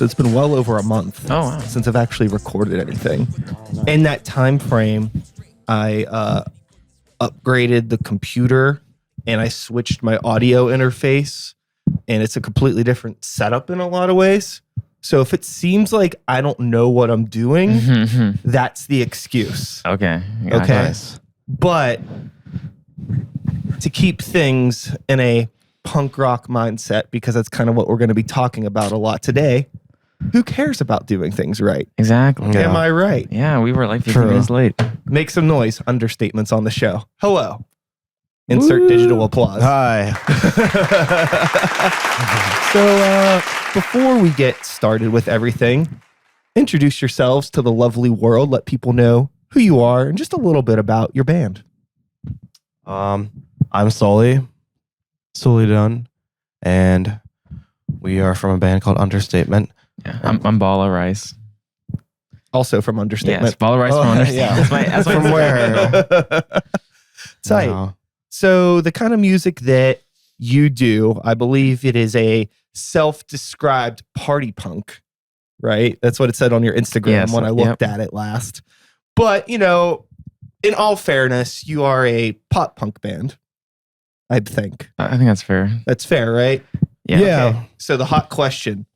so it's been well over a month since I've actually recorded anything. In that time frame, I upgraded the computer and I switched my audio interface, and it's a completely different setup in a lot of ways. So if it seems like I don't know what I'm doing, that's the excuse. Okay. Okay. Nice. But to keep things in a punk rock mindset, because that's kind of what we're going to be talking about a lot today, who cares about doing things right? Exactly. Am I right? Yeah, we were like 15 minutes late. Make some noise. Understatements on the show. Hello. Insert digital applause. Hi. So before we get started with everything, introduce yourselves to the lovely world. Let people know who you are and just a little bit about your band. I'm Sully Dunn, and we are from a band called Understatement. Yeah, I'm Bala Rice. Also from Understatement. Yes, Bala Rice from Understatement. Yeah. That's my From where? Tight. No. So the kind of music that you do, I believe it is a self-described party punk, right? That's what it said on your Instagram when I looked at it last. But, you know, in all fairness, you are a pop punk band, I think. I think that's fair. That's fair, right? Yeah. Okay. So the hot question,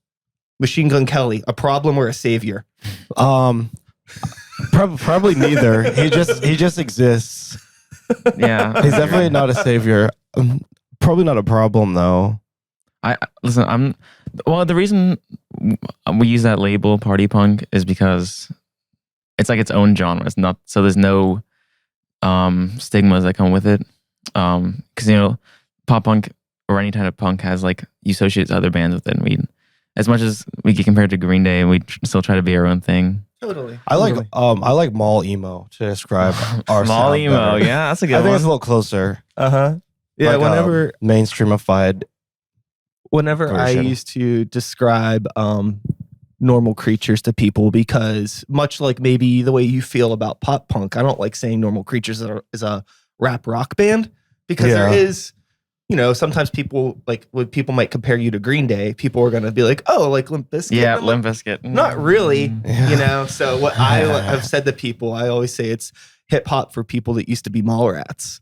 Machine Gun Kelly, a problem or a savior? Probably neither. He just exists. Yeah. He's definitely not a savior. Probably not a problem though. The reason we use that label party punk is because it's like its own genre. It's not, so there's no stigmas that come with it. Because, you know, pop punk or any kind of punk has like, you associate other bands with it. And we, as much as we get compared to Green Day, we still try to be our own thing. Totally. I like mall emo to describe our Mall sound emo. better. Yeah, that's a good I think one. it's a little closer. Yeah, Like, whenever mainstreamified. I version. used to describe normal creatures to people, because much like maybe the way you feel about pop punk, I don't like saying Normal Creatures is a rap rock band, because there is, you know, sometimes people, like when people might compare you to Green Day, people are going to be like, oh, like Limp Bizkit. Yeah, And I'm like, Limp Bizkit. not really, Yeah. you know? So what I've said to people, I always say it's hip hop for people that used to be mall rats.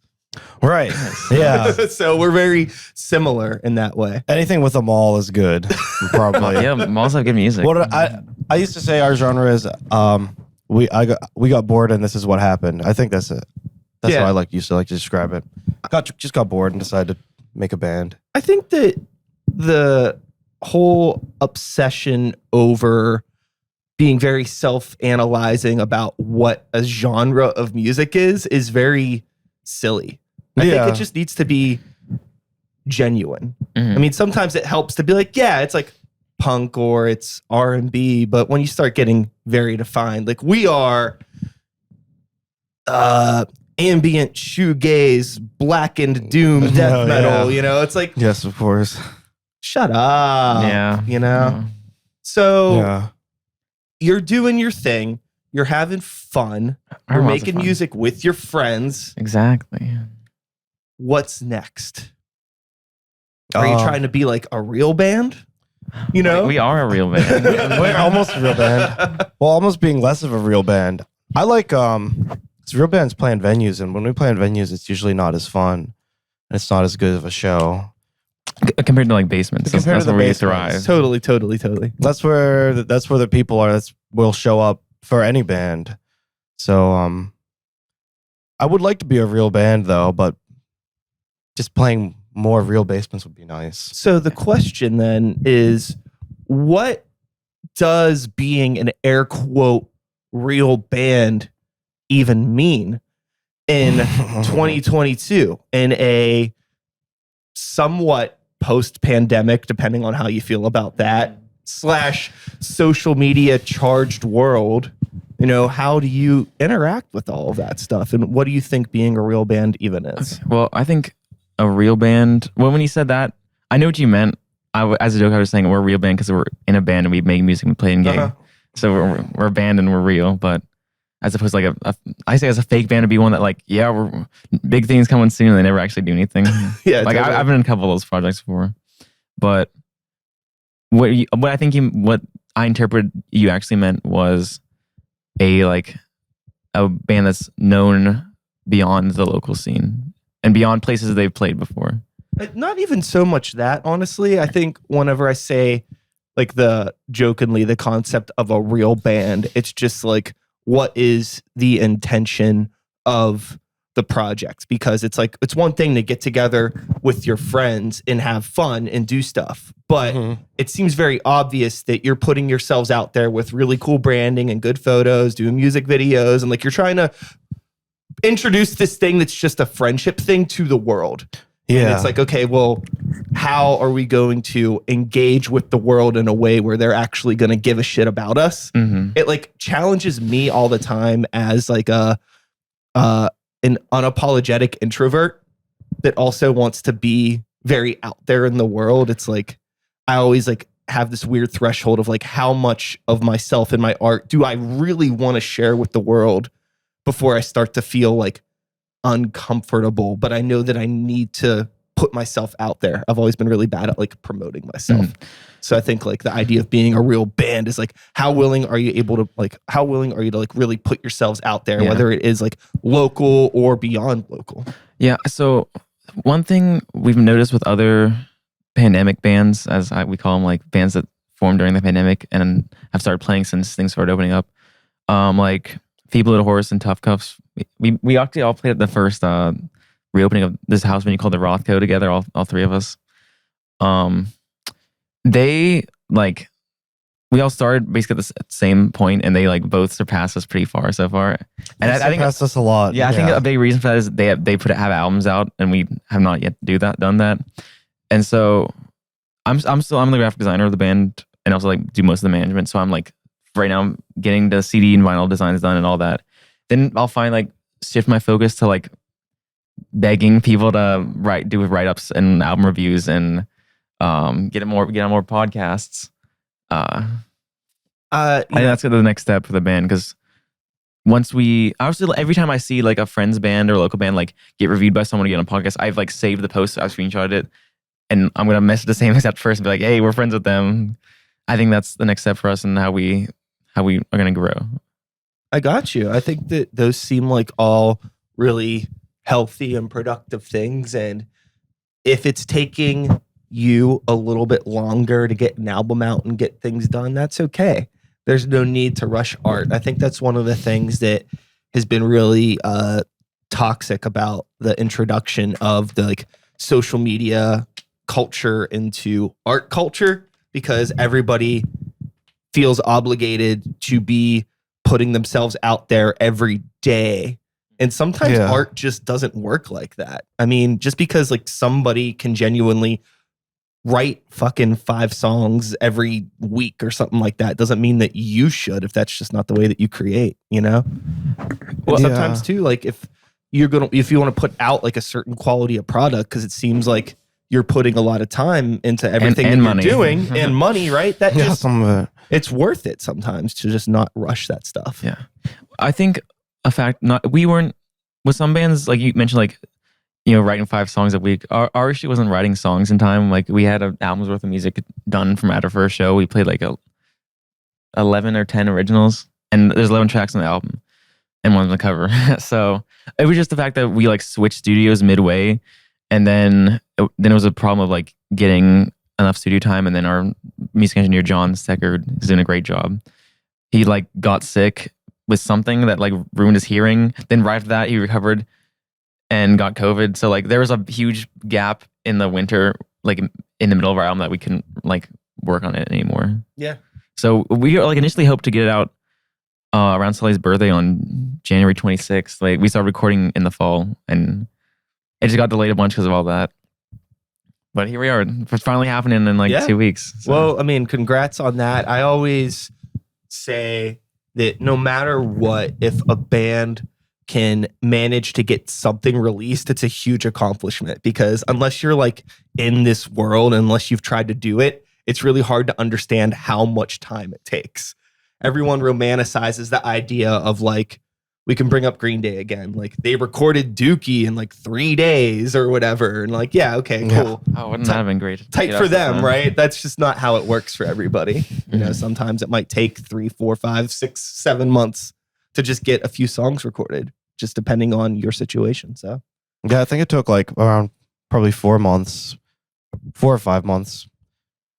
Right. Yeah. So we're very similar in that way. Anything with a mall is good. Probably. Yeah, malls have good music. What I used to say our genre is we got bored and this is what happened. I think that's it. That's how I used to describe it. Just got bored and decided to make a band. I think that the whole obsession over being very self-analyzing about what a genre of music is very silly. I think it just needs to be genuine. Mhm. I mean, sometimes it helps to be like, yeah, it's like punk or it's R&B, but when you start getting very defined, like we are ambient shoegaze, blackened doom, death metal, you know, it's like, Yes, of course. shut up. Yeah. You know? Yeah. So Yeah. you're doing your thing, you're having fun, Our you're lots of making fun. music with your friends. Exactly. What's next? Are you trying to be like a real band? You know? We are a real band. We're almost a real band. Well, almost being less of a real band. I like it's real bands playing venues, and when we play in venues, it's usually not as fun. And it's not as good of a show. Compared to like basements. Compared That's to the where we basements. thrive. Totally. That's where the people are. Will show up for any band. So I would like to be a real band though, but just playing more real basements would be nice. So the question then is, what does being an air quote real band even mean in 2022 in a somewhat post-pandemic, depending on how you feel about that, / social media charged world? You know, how do you interact with all of that stuff? And what do you think being a real band even is? Well, I think a real band, well, when you said that, I know what you meant. As a joke, I was saying we're a real band because we're in a band and we make music and play in gig. So we're a band and we're real, but as opposed to like I say as a fake band to be one that like, yeah, we're big things coming soon and they never actually do anything. Yeah, like I've been in a couple of those projects before, but what I interpret you actually meant was a band that's known beyond the local scene and beyond places they've played before. Not even so much that, honestly. I think whenever I say like the concept of a real band, it's just like, what is the intention of the project? Because it's like, it's one thing to get together with your friends and have fun and do stuff, but it seems very obvious that you're putting yourselves out there with really cool branding and good photos, doing music videos, and like you're trying to introduce this thing that's just a friendship thing to the world. Yeah. And it's like, okay, well, how are we going to engage with the world in a way where they're actually going to give a shit about us? It like challenges me all the time as like an unapologetic introvert that also wants to be very out there in the world. It's like, I always like have this weird threshold of like, how much of myself and my art do I really want to share with the world before I start to feel like uncomfortable, but I know that I need to put myself out there. I've always been really bad at like promoting myself. So I think like the idea of being a real band is like, how willing are you to like really put yourselves out there, whether it is like local or beyond local? Yeah. So one thing we've noticed with other pandemic bands, we call them, like bands that formed during the pandemic and have started playing since things started opening up, like Feeble Little Horse and Tough Cuffs. We actually all played at the first reopening of this house venue called the Rothko together, all three of us. They like, we all started basically at the same point, and they like both surpassed us pretty far so far. And I think surpassed us a lot. Yeah, I think a big reason for that is they have albums out, and we have not yet done that. And so I'm the graphic designer of the band, and also like do most of the management. So I'm like, right now I'm getting the CD and vinyl designs done and all that. Then I'll shift my focus to like begging people to do write-ups and album reviews and get on more podcasts. I think that's the next step for the band, because every time I see like a friend's band or local band like get reviewed by someone to get on a podcast, I've like saved the post, I've screenshotted it, and I'm gonna message the same exact person and be like, hey, we're friends with them. I think that's the next step for us and how we are gonna grow. I got you. I think that those seem like all really healthy and productive things. And if it's taking you a little bit longer to get an album out and get things done, that's okay. There's no need to rush art. I think that's one of the things that has been really toxic about the introduction of the like social media culture into art culture, because everybody feels obligated to be putting themselves out there every day. And sometimes art just doesn't work like that. I mean, just because like somebody can genuinely write fucking 5 songs every week or something like that doesn't mean that you should, if that's just not the way that you create, you know? Well, sometimes too, like if you want to put out like a certain quality of product, because it seems like you're putting a lot of time into everything and money. You're doing and money, right? That just some of it. It's worth it sometimes to just not rush that stuff. Yeah. I think we weren't with some bands, like you mentioned, like, you know, writing 5 songs a week. Our issue wasn't writing songs in time. Like we had an album's worth of music done from our first show. We played like 11 or 10 originals, and there's 11 tracks on the album and one's on the cover. So it was just the fact that we like switched studios midway, and then it was a problem of like getting enough studio time. And then our music engineer, John Steckard, is doing a great job. He like got sick with something that like ruined his hearing. Then right after that, he recovered and got COVID. So like there was a huge gap in the winter, like in the middle of our album, that we couldn't like work on it anymore. Yeah. So we like initially hoped to get it out around Sully's birthday on January 26th. Like we started recording in the fall, and it just got delayed a bunch because of all that. But here we are. It's finally happening in like 2 weeks. So. Well, I mean, congrats on that. I always say that no matter what, if a band can manage to get something released, it's a huge accomplishment, because unless you're like in this world, unless you've tried to do it, it's really hard to understand how much time it takes. Everyone romanticizes the idea of like we can bring up Green Day again. Like they recorded Dookie in like 3 days or whatever. And like, yeah, okay, cool. Oh, wouldn't that have been great? Tight Yeah, for that's them, fun. right? That's just not how it works for everybody. You know, Mhm. sometimes it might take 3, 4, 5, 6, 7 months to just get a few songs recorded, just depending on your situation. So Yeah, I think it took like around probably 4 months, 4 or 5 months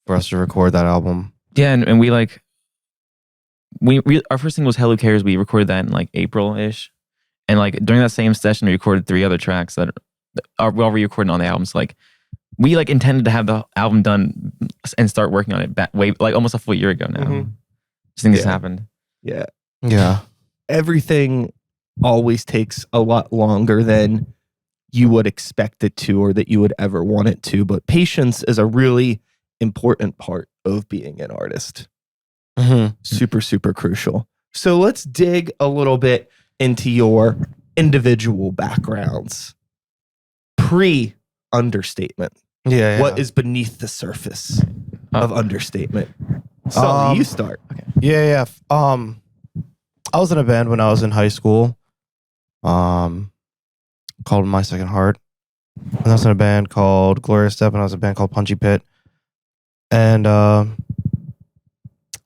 for us to record that album. Yeah, and we like we our first thing was Hello Cares. We recorded that in like April-ish. And like during that same session we recorded 3 other tracks that are well re-recorded on the album. So like we like intended to have the album done and start working on it way like almost a full year ago now. Mhm. Just think this Yeah. happened. yeah, Yeah. everything always takes a lot longer than you would expect it to or that you would ever want it to. But patience is a really important part of being an artist. Mm-hmm. Super, super crucial. So let's dig a little bit into your individual backgrounds. Pre-understatement. Yeah. What is beneath the surface of understatement? So Um, you start. Yeah. I was in a band when I was in high school. Called My Second Heart. And I was in a band called Glorious Step, and I was in a band called Punchy Pit. And now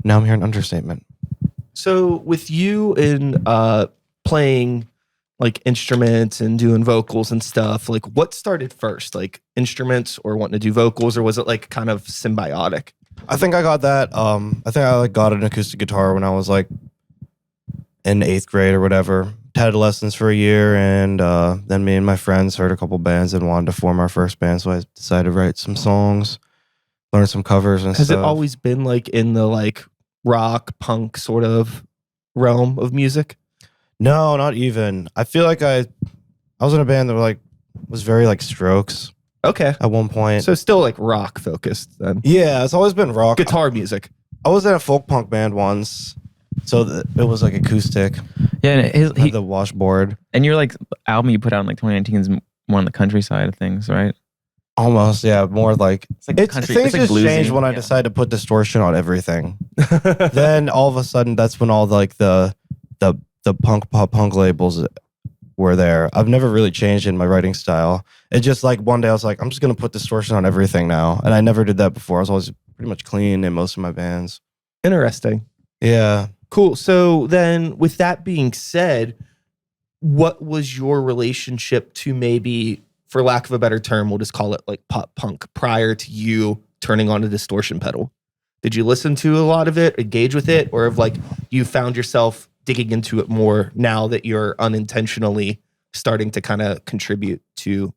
I'm here in Understatement. So with you in playing like instruments and doing vocals and stuff, like what started first? Like instruments or wanting to do vocals, or was it like kind of symbiotic? I think I got that. I think I like got an acoustic guitar when I was like in 8th grade or whatever. Had lessons for a year, and then me and my friends heard a couple bands and wanted to form our first band. So I decided to write some songs, learn some covers and Has stuff. it always been like in the like rock punk sort of realm of music? No, not even. I feel like I was in a band that was very like Strokes Okay. at one point. So still like rock focused then. Yeah, it's always been rock. Guitar music. I was in a folk punk band once, so it was like acoustic. Yeah, and Had the washboard. and your like album you put out in like 2019 is more on the country side of things, right? Almost, yeah, more like It's like it's country. things It's like just bluesy. changed when I Yeah. decided to put distortion on everything. Then all of a sudden, that's when all like the punk pop punk labels were there. I've never really changed in my writing style. It just like one day I was like, I'm just gonna put distortion on everything now, and I never did that before. I was always pretty much clean in most of my bands. Interesting. Yeah. Cool. So then with that being said, what was your relationship to maybe, for lack of a better term, we'll just call it like pop punk prior to you turning on a distortion pedal? Did you listen to a lot of it, engage with it, or have like you found yourself digging into it more now that you're unintentionally starting to kind of contribute to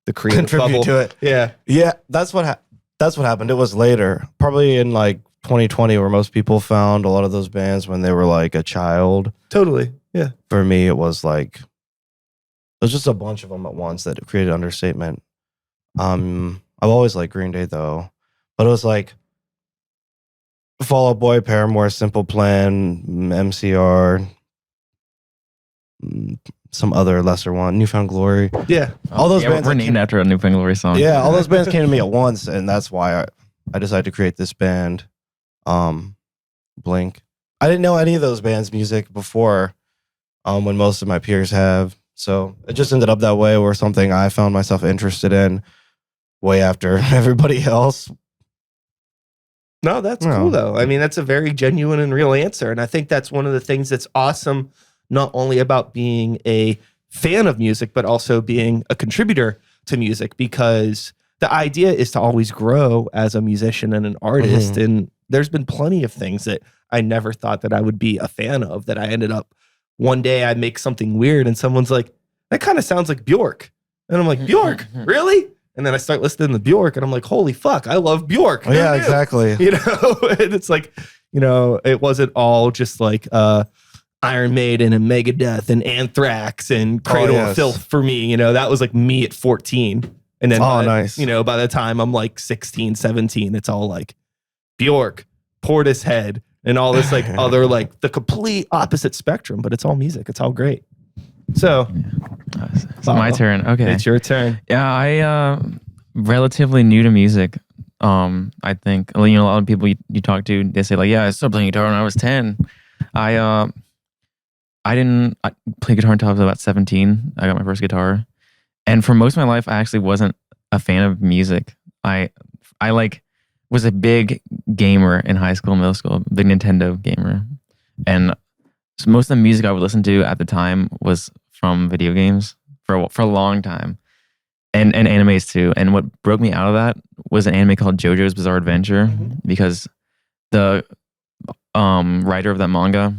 the creative Contribute bubble? to it. Yeah. Yeah, that's what happened. It was later, probably in like 2020, where most people found a lot of those bands when they were like a child. Totally. Yeah. For me, it was just a bunch of them at once that created Understatement. I've always liked Green Day though, but it was like Fall Out Boy, Paramore, Simple Plan, MCR, some other lesser one, Newfound Glory. Yeah. All those Yeah, bands we're that named came- after a New Pink Glory song. Yeah, all those bands came to me at once, and that's why I decided to create this band, Blink. I didn't know any of those bands' music before, when most of my peers have. So it just ended up that way, where something I found myself interested in way after everybody else. No, that's Yeah. cool though. I mean, that's a very genuine and real answer. And I think that's one of the things that's awesome, not only about being a fan of music, but also being a contributor to music, because the idea is to always grow as a musician and an artist. And there's been plenty of things that I never thought that I would be a fan of that I ended up one day I make something weird and someone's like, that kind of sounds like Bjork. And I'm like, Bjork, really? And then I start listening to Bjork and I'm like, holy fuck, I love Bjork. Oh, yeah, Who knew? exactly. You know, and it's like, you know, it wasn't all just like Iron Maiden and Megadeth and Anthrax and Cradle of yes. Filth for me. You know, that was like me at 14. And then, Nice. you know, by the time I'm like 16, 17, it's all like Bjork, Portishead, and all this like other like the complete opposite spectrum, but it's all music. It's all great. So It's my turn. Okay. it's your turn. Yeah, I relatively new to music. I think a lot of people you talk to, they say like, yeah, I started playing guitar when I was 10. I I play guitar until I was about 17. I got my first guitar. And for most of my life, I actually wasn't a fan of music. I like was a big gamer in high school, middle school, big Nintendo gamer. And so most of the music I would listen to at the time was from video games for a long time. And animes too. And what broke me out of that was an anime called JoJo's Bizarre Adventure, because the writer of that manga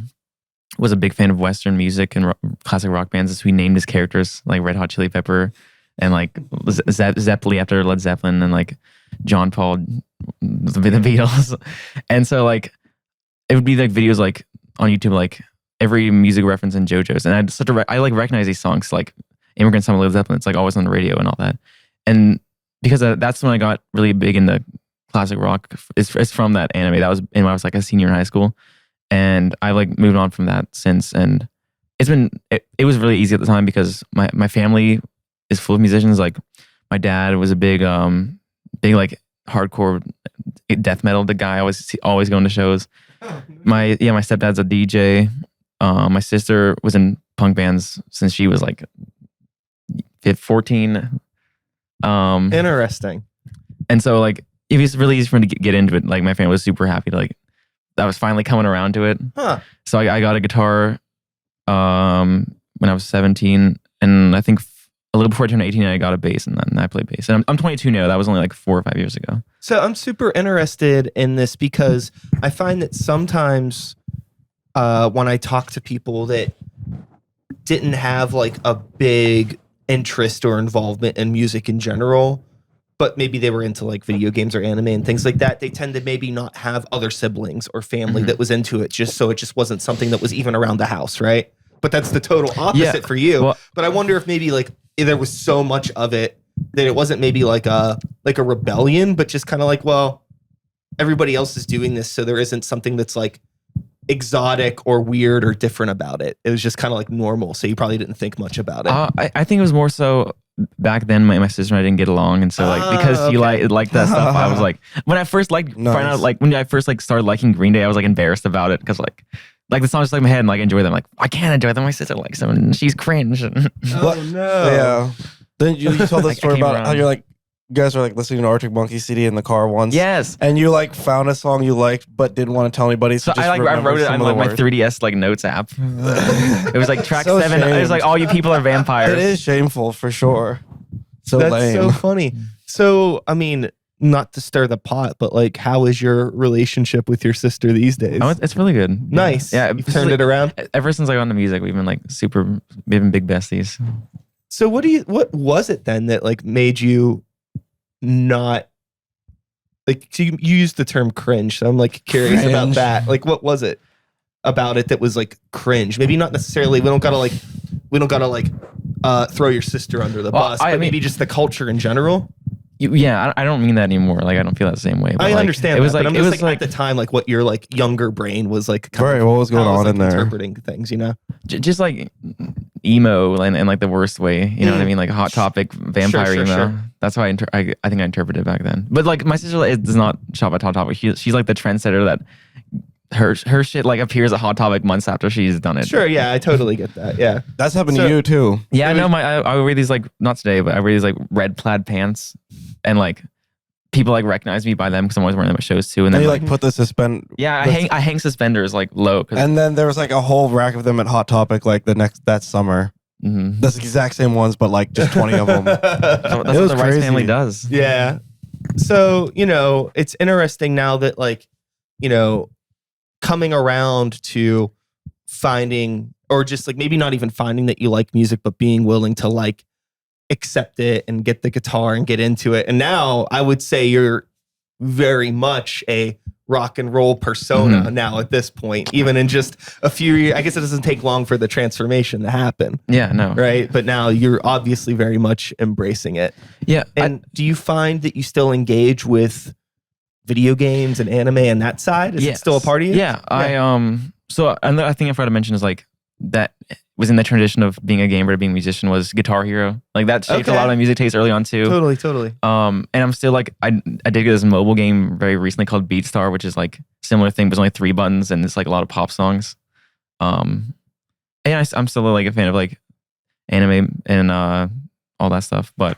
was a big fan of Western music and classic rock bands, so he named his characters like Red Hot Chili Pepper and like Zeppeli after Led Zeppelin and like John Paul, the Beatles. And so like it would be like videos like on YouTube, like every music reference in JoJo's, and I like recognize these songs like Immigrant Song of Led Zeppelin. It's like always on the radio and all that. And because that's when I got really big into classic rock. It's from that anime. That was when I was like a senior in high school. And I like moved on from that since. And it was really easy at the time because my family is full of musicians. Like my dad was a big like hardcore death metal guy. Always going to shows. My stepdad's a DJ. My sister was in punk bands since she was like 14. Interesting. And so like it was really easy for me to get into it. Like my family was super happy to like I was finally coming around to it. So I got a guitar when I was 17, and I think a little before I turned 18 I got a bass, and then I played bass. And I'm 22 now. That was only like 4 or 5 years ago. So I'm super interested in this because I find that sometimes when I talk to people that didn't have like a big interest or involvement in music in general, but maybe they were into like video games or anime and things like that, they tend to maybe not have other siblings or family that was into it, just so it just wasn't something that was even around the house, right? But that's the total opposite for you. Well, but I wonder if maybe like there was so much of it that it wasn't maybe like a rebellion, but just kind of like, well, everybody else is doing this, so there isn't something that's like exotic or weird or different about it. It was just kind of like normal, so you probably didn't think much about it. I think it was more so back then my sister and I didn't get along, and so like because she liked that stuff, I was like, when I first started liking Green Day, I was like embarrassed about it because like the songs just like in my head and like enjoy them. Like I can't enjoy them. My sister likes them and she's cringe. Oh no! Yeah. Then you told the story about how you're like, you guys were like listening to Arctic Monkeys CD in the car once. Yes. And you like found a song you liked but didn't want to tell anybody. So I wrote it on like my 3DS like notes app. It was like track 7. Shamed. It was like all you people are vampires. It is shameful for sure. So that's lame. So funny. So I mean, not to stir the pot, but like, how is your relationship with your sister these days? Oh, it's really good. Nice. Yeah, you've turned it around. Ever since I got into music, we've been big besties. So what was it then that like made you not like, so you used the term cringe, so I'm like curious about that. Like what was it about it that was like cringe? Maybe not necessarily, we don't gotta throw your sister under the bus, but maybe just the culture in general. Yeah, I don't mean that anymore. Like I don't feel that same way. I understand. It was like, but I'm just like at the time, like what your like younger brain was like. Right, what was going on in there? Interpreting things, you know, just like emo and like the worst way. You know what I mean? Like Hot Topic, vampire emo. Sure. That's why I think I interpreted it back then. But like my sister does not shop at Hot Topic. She's like the trendsetter that her shit like appears at Hot Topic months after she's done it. Sure, yeah, I totally get that. Yeah, that's happened to you too. Yeah, I know. I wear these like not today, but I wear these like red plaid pants, and like people like recognize me by them because I'm always wearing them at shows too. And then you like put the suspend. Yeah, I hang suspenders like low. And then there was like a whole rack of them at Hot Topic like that summer. Mm-hmm. That's the exact same ones, but like just 20 of them. That's what the Rice family does. Yeah. So, you know, it's interesting now that like, you know, coming around to finding, or just like maybe not even finding that you like music, but being willing to like accept it and get the guitar and get into it. And now I would say you're very much a rock and roll persona now at this point, even in just a few years. I guess it doesn't take long for the transformation to happen. Yeah, no. Right. But now you're obviously very much embracing it. Yeah. And do you find that you still engage with video games and anime and that side? Is it still a part of you? Yeah. So another thing I forgot to mention is like that was in the transition of being a gamer to being a musician was Guitar Hero. Like that shaped a lot of my music taste early on too. Totally. And I'm still like, I did this mobile game very recently called BeatStar, which is like similar thing, but it's only 3 buttons and it's like a lot of pop songs. And I'm still like a fan of like anime and all that stuff. But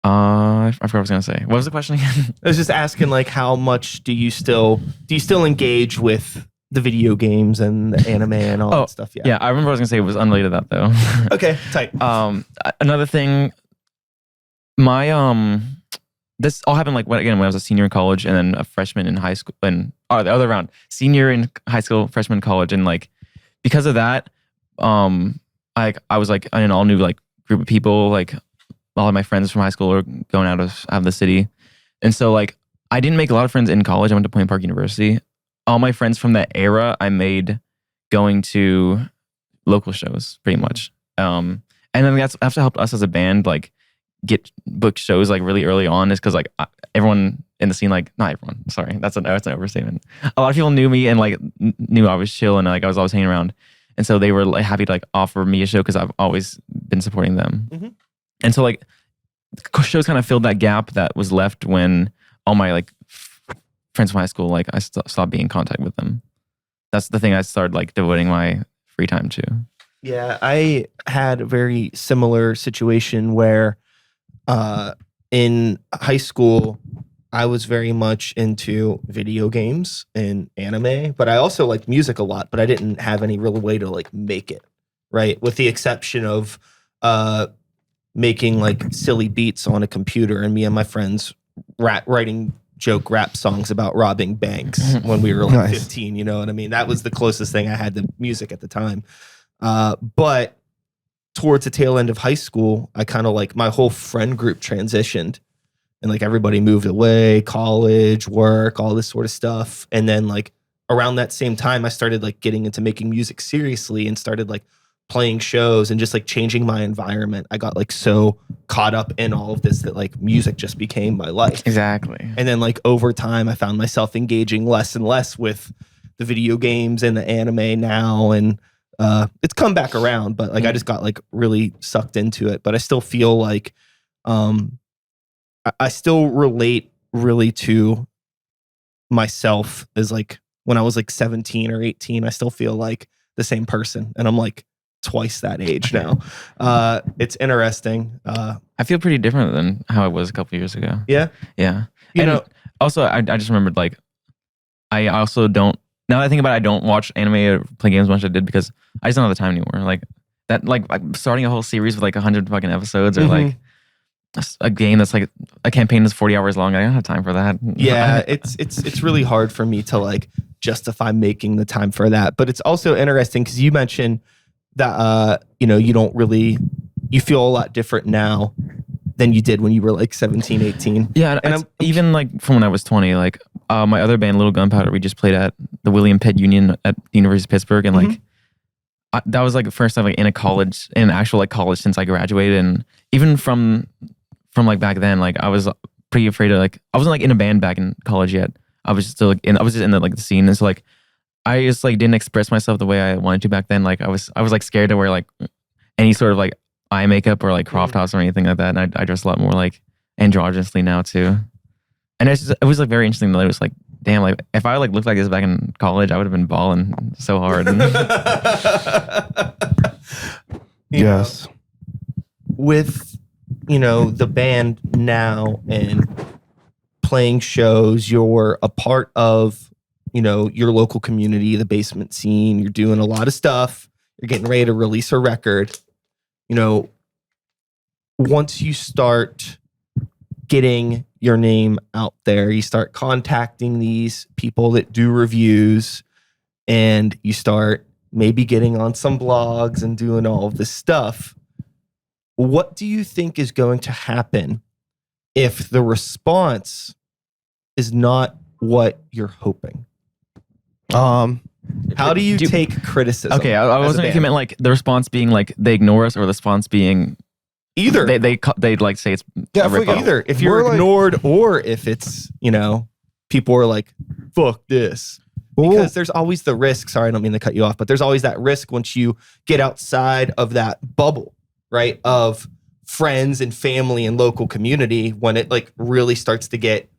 I forgot what I was gonna say. What was the question again? I was just asking, like, how much do you still engage with the video games and the anime and all that stuff? Yeah, I remember I was gonna say it was unrelated to that though. Okay, tight. Another thing, my this all happened like when I was a senior in college and then a freshman in high school, and the other round, senior in high school, freshman in college, and like because of that, I was like in an all new like group of people. Like all of my friends from high school were going out of the city, and so like I didn't make a lot of friends in college. I went to Point Park University. All my friends from that era I made going to local shows pretty much. And then that's helped us as a band like get booked shows like really early on, is because like everyone in the scene, like not everyone, sorry, that's an overstatement. A lot of people knew me and like knew I was chill and like I was always hanging around. And so they were like happy to like offer me a show because I've always been supporting them. Mm-hmm. And so like shows kind of filled that gap that was left when all my like friends from high school, like I stopped being in contact with them. That's the thing I started like devoting my free time to. Yeah, I had a very similar situation where in high school, I was very much into video games and anime, but I also liked music a lot, but I didn't have any real way to like make it, right? With the exception of making like silly beats on a computer and me and my friends writing joke rap songs about robbing banks when we were like 15, you know what I mean? That was the closest thing I had to music at the time. But towards the tail end of high school, I kind of like my whole friend group transitioned and like everybody moved away, college, work, all this sort of stuff. And then like around that same time, I started like getting into making music seriously and started like playing shows and just like changing my environment. I got like so caught up in all of this that like music just became my life. Exactly. And then like over time, I found myself engaging less and less with the video games and the anime now. And it's come back around, but like I just got like really sucked into it. But I still feel like I still relate really to myself as like when I was like 17 or 18. I still feel like the same person, and I'm like twice that age now. It's interesting. I feel pretty different than how I was a couple years ago. Yeah, yeah. You know, also I just remembered like I also don't. Now that I think about it, I don't watch anime or play games as much as I did because I just don't have the time anymore. Like that, like starting a whole series with like 100 fucking episodes or like a game that's like a campaign that's 40 hours long. I don't have time for that. Yeah, it's really hard for me to like justify making the time for that. But it's also interesting because you mentioned that you feel a lot different now than you did when you were like 17, 18. Yeah, and even like from when I was 20, like my other band, Little Gunpowder, we just played at the William Pitt Union at the University of Pittsburgh, and like that was like the first time like in an actual like college since I graduated, and even from like back then, like I was pretty afraid of like I wasn't like in a band back in college yet. I was just still like I was just in the like the scene, and so like I just like didn't express myself the way I wanted to back then. Like I was like scared to wear like any sort of like eye makeup or like crop tops or anything like that, and I dress a lot more like androgynously now too. And it was like very interesting that it was like, damn, like if I like looked like this back in college, I would have been balling so hard. Yes. With the band now and playing shows, you're a part of your local community, the basement scene. You're doing a lot of stuff. You're getting ready to release a record. Once you start getting your name out there, you start contacting these people that do reviews, and you start maybe getting on some blogs and doing all of this stuff. What do you think is going to happen if the response is not what you're hoping? How do you take criticism? Okay, I wasn't thinking meant like the response being like they ignore us, or the response being either. They'd like say it's either. If you're ignored, or if it's people are like, fuck this. Because there's always the risk. Sorry, I don't mean to cut you off, but there's always that risk once you get outside of that bubble, right? Of friends and family and local community, when it like really starts to get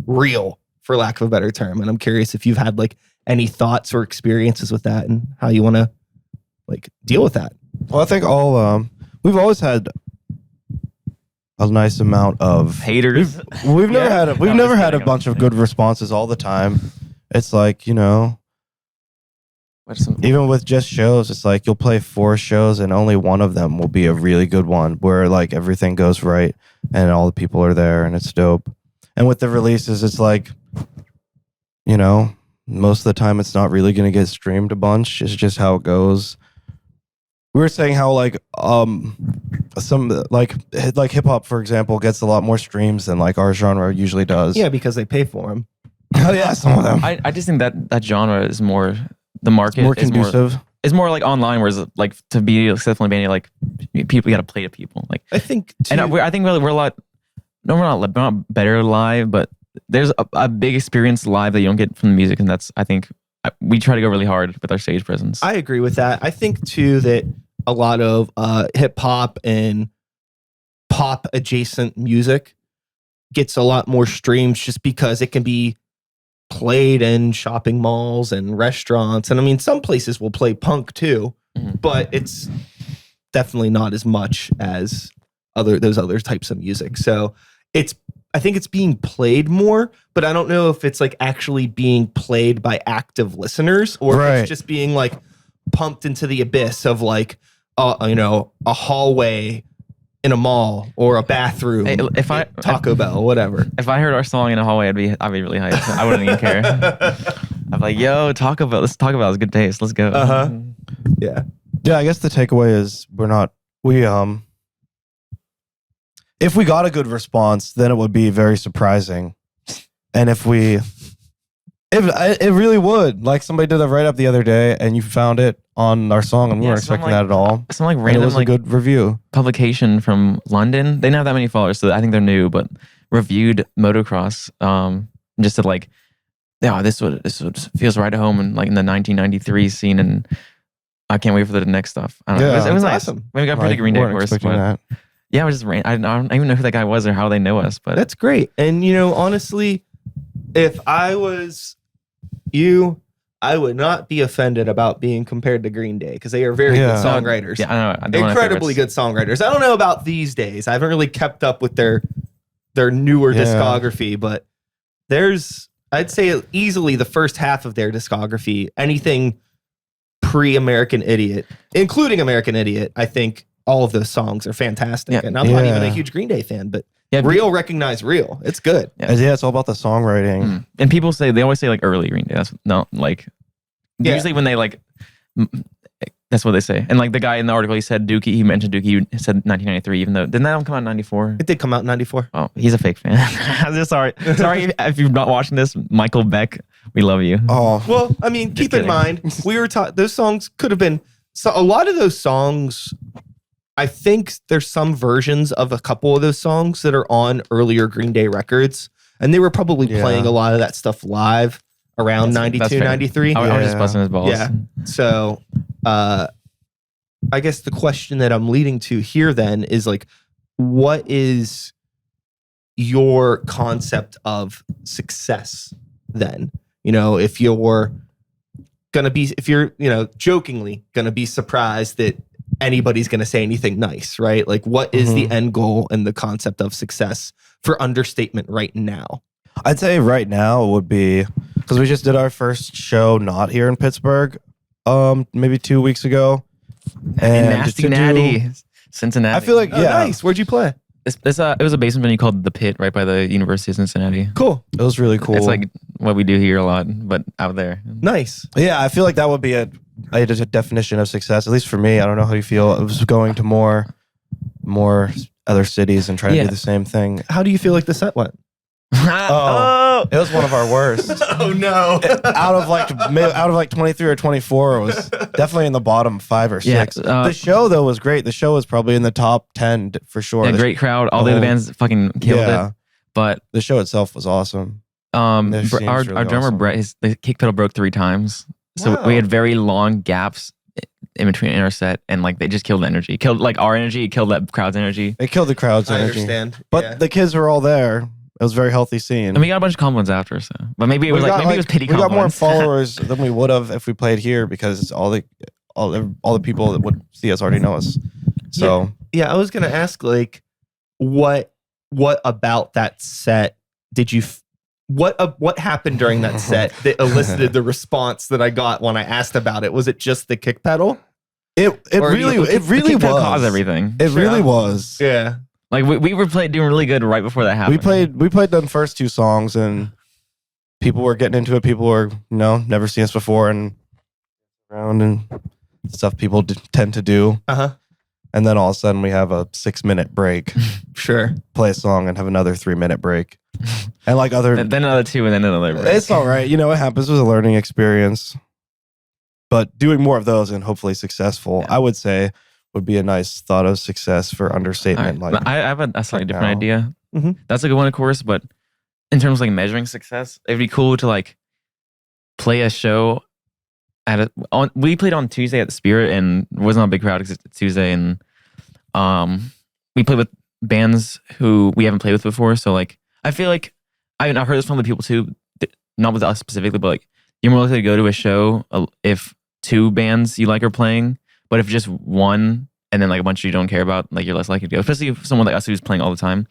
real, for lack of a better term. And I'm curious if you've had like any thoughts or experiences with that and how you want to like deal with that. Well, I think we've always had a nice amount of Haters. We've never Yeah. had a bunch of good responses all the time. It's like, even with just shows, it's like you'll play 4 shows and only one of them will be a really good one where like everything goes right and all the people are there and it's dope. And with the releases, it's like, most of the time it's not really going to get streamed a bunch. It's just how it goes. We were saying how like some like hip hop, for example, gets a lot more streams than like our genre usually does. Yeah, because they pay for them. Oh yeah, some of them. I just think that genre is more, the market More is conducive. it's more like online, whereas like to be successful in bandy, like people, you got to play to people. Like, I think, and I think we're a lot. No, we're not better live, but there's a big experience live that you don't get from the music, and that's, I think, we try to go really hard with our stage presence. I agree with that. I think too that a lot of hip hop and pop adjacent music gets a lot more streams just because it can be played in shopping malls and restaurants. And I mean, some places will play punk too, but it's definitely not as much as those other types of music. So I think it's being played more, but I don't know if it's like actually being played by active listeners or if it's just being like pumped into the abyss of like, a hallway in a mall or a bathroom, Taco Bell, whatever. If I heard our song in a hallway, I'd be really hyped. I wouldn't even care. I'm like, yo, Taco Bell. Let's talk about it's good taste. Let's go. Yeah. Yeah, I guess the takeaway is if we got a good response, then it would be very surprising. And it really would. Like somebody did a write-up the other day and you found it on our song and we weren't expecting that at all. Some like And random it was a good review. publication from London. They don't have that many followers, so I think they're new, but reviewed motocross. Just said like, yeah, this feels right at home and like in the 1993 scene, and I can't wait for the next stuff. I don't know. It was nice. Awesome. We got pretty Green Day, of course. That. Yeah, it was just I don't even know who that guy was or how they know us, but That's great. And honestly, if I was you, I would not be offended about being compared to Green Day because they are very good songwriters. Yeah, I know. Incredibly good songwriters. I don't know about these days. I haven't really kept up with their newer discography, but I'd say easily the first half of their discography, anything pre-American Idiot, including American Idiot, I think all of those songs are fantastic. Yeah. And I'm not even a huge Green Day fan, but Real recognize Real. It's good. Yeah, it's all about the songwriting. And people they always say like early Green Day. That's not like usually when they like that's what they say. And like the guy in the article, he mentioned Dookie. He said 1993, even though didn't that one come out in 94? It did come out in 94. Oh, he's a fake fan. I'm just sorry if you're not watching this, Michael Beck. We love you. Oh well, I mean, keep in mind we were taught those songs could have been a lot of those songs. I think there's some versions of a couple of those songs that are on earlier Green Day records, and they were probably playing a lot of that stuff live around 92, 93. I was just busting his balls. Yeah. So, I guess the question that I'm leading to here then is like, what is your concept of success then? If you're jokingly gonna be surprised that anybody's going to say anything nice, right? Like what is the end goal and the concept of success for Understatement right now? I'd say right now it would be, because we just did our first show not here in Pittsburgh, maybe 2 weeks ago. And Nasty Natty, Cincinnati. I feel like, nice. Where'd you play? It was a basement venue called The Pit right by the University of Cincinnati. Cool. It was really cool. It's like what we do here a lot, but out there. Nice. Yeah, I feel like that would be a definition of success, at least for me. I don't know how you feel. It was going to more other cities and trying to do the same thing. How do you feel like the set went? It was one of our worst. Oh no! out of like 23 or 24, it was definitely in the bottom 5 or 6. The show though was great. The show was probably in the top 10 for sure. A great crowd. All the other bands fucking killed it. But the show itself was awesome. Our drummer Brett, the kick pedal broke 3 times, so we had very long gaps in between our set, and like they just killed the energy, killed like our energy, killed that crowd's energy. It killed the crowd's energy. I understand, but the kids were all there. It was a very healthy scene. And we got a bunch of compliments after, so. But maybe it was it was pity compliments. We got more followers than we would have if we played here because all all the people that would see us already know us. So yeah, I was gonna ask like, what about that set did you? What happened during that set that elicited the response that I got when I asked about it? Was it just the kick pedal? it really Caused was everything. It really was. Yeah. Like we were doing really good right before that happened. We played the first 2 songs and people were getting into it. People were never seen us before and around and stuff people tend to do. And then all of a sudden we have a 6-minute break. Sure. Play a song and have another 3-minute break. And like other then another 2 and then another break. It's all right. It happens. It was a learning experience. But doing more of those and hopefully successful, I would say would be a nice thought of success for Understatement. Right. Like I have a slightly different now. idea. Mhm. That's a good one, of course. But in terms of like measuring success, it'd be cool to like play a show we played on Tuesday at the Spirit and it wasn't a big crowd because it's Tuesday, and we played with bands who we haven't played with before. So like I feel like I've heard this from other people too, not with us specifically, but like you're more likely to go to a show if 2 bands you like are playing. But if just one and then like a bunch you don't care about, like you're less likely to go, especially if someone like us who's playing all the time.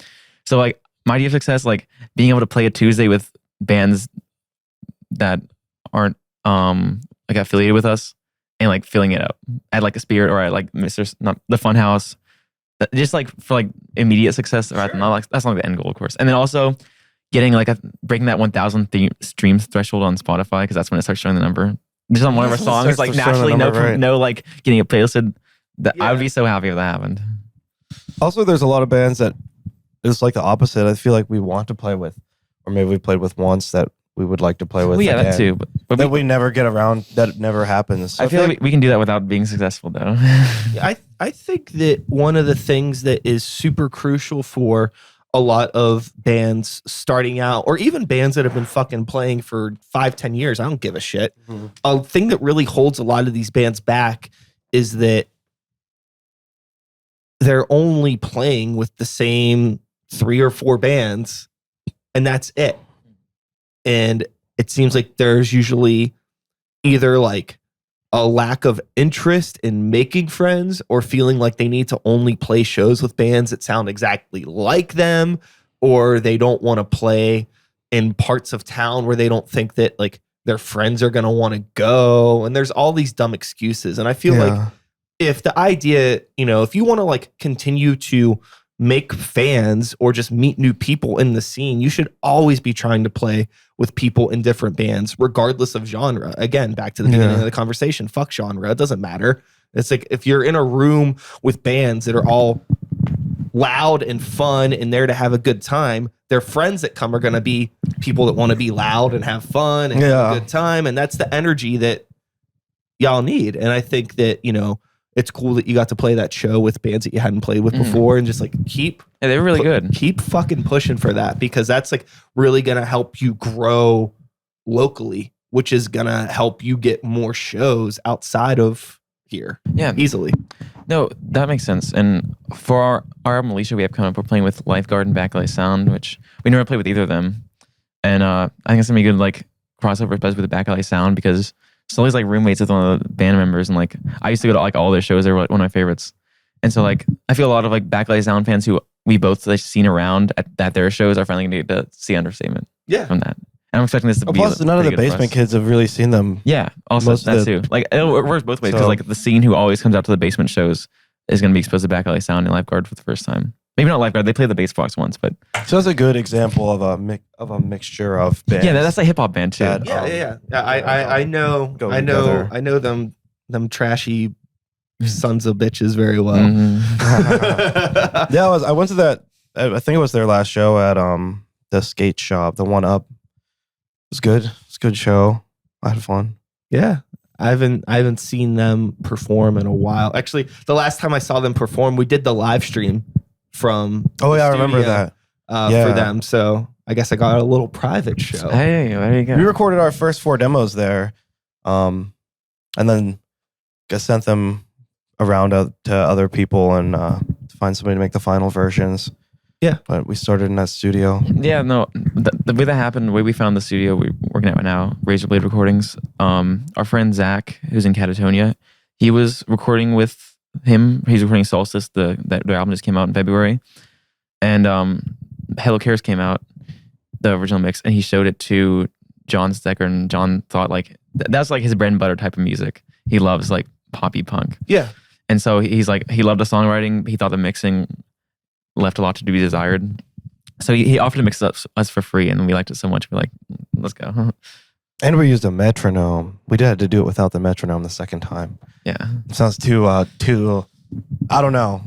So like my idea of success, like being able to play a Tuesday with bands that aren't like affiliated with us and like filling it up at like a Spirit or at like not the Funhouse, just like for like immediate success. Or not like that's not like the end goal, of course. And then also getting like breaking that 1,000 streams threshold on Spotify, because that's when it starts showing the number. Just on one of our songs, like naturally no like getting it posted. I would be so happy if that happened. Also, there's a lot of bands that it's like the opposite. I feel like we want to play with, or maybe we played with once that we would like to play with. Well, yeah, again, that too. But that we never get around. That never happens. So I feel like we can do that without being successful, though. I think that one of the things that is super crucial for a lot of bands starting out, or even bands that have been fucking playing for 5-10 years, I don't give a shit. Mm-hmm. A thing that really holds a lot of these bands back is that they're only playing with the same 3 or 4 bands, and that's it. And it seems like there's usually either like a lack of interest in making friends or feeling like they need to only play shows with bands that sound exactly like them, or they don't want to play in parts of town where they don't think that like their friends are going to want to go. And there's all these dumb excuses. And I feel like if the idea, if you want to like continue to make fans or just meet new people in the scene, you should always be trying to play with people in different bands, regardless of genre. Again, back to the beginning of the conversation, fuck genre. It doesn't matter. It's like if you're in a room with bands that are all loud and fun and there to have a good time, their friends that come are going to be people that want to be loud and have fun and have a good time. And that's the energy that y'all need. And I think that, it's cool that you got to play that show with bands that you hadn't played with before, and just like they were really good. Keep fucking pushing for that, because that's like really going to help you grow locally, which is going to help you get more shows outside of here. Yeah. Easily. No, that makes sense. And for our album Alicia we have coming up, we're playing with Lifeguard and Backlight Sound, which we never played with either of them. And I think it's going to be good like crossover, especially with the Backlight Sound, because Sully's like roommates with one of the band members, and like I used to go to like all their shows. They were like one of my favorites, and so like I feel a lot of like Backlight Sound fans who we both like seen around at their shows are finally going to get to see Understatement. Yeah, from that. And I'm expecting this to be. Plus, none of the Basement kids have really seen them. Yeah, also that too. Like it works both ways, because like the scene who always comes out to the Basement shows is going to be exposed to Backlight Sound and Lifeguard for the first time. Maybe not Lifeguard. They played the Bass Box once, but so that's a good example of a mixture of bands. Yeah, that's a hip hop band too. I know them trashy sons of bitches very well. Mm-hmm. Yeah, I went to that. I think it was their last show at the skate shop, the One Up. It was good. It's a good show. I had fun. Yeah. I haven't seen them perform in a while. Actually, the last time I saw them perform, we did the live stream from I remember that for them. So I guess I got a little private show. Hey, there you go. We recorded our first 4 demos there, and then I sent them around to other people and to find somebody to make the final versions. Yeah, but we started in that studio. Yeah, no, the way that happened, the way we found the studio we're working at right now, Razor Blade Recordings. Our friend Zach, who's in Catatonia, he was recording with him. He's recording Solstice. Their album just came out in February, and Hello Cares came out, the original mix, and he showed it to John Stecker, and John thought like that's like his bread and butter type of music. He loves like poppy punk. Yeah. And so he's like, he loved the songwriting. He thought the mixing left a lot to be desired. So he offered to mix us for free, and we liked it so much. We're like, let's go. And we used a metronome. We had to do it without the metronome the second time. Yeah. Sounds too, I don't know.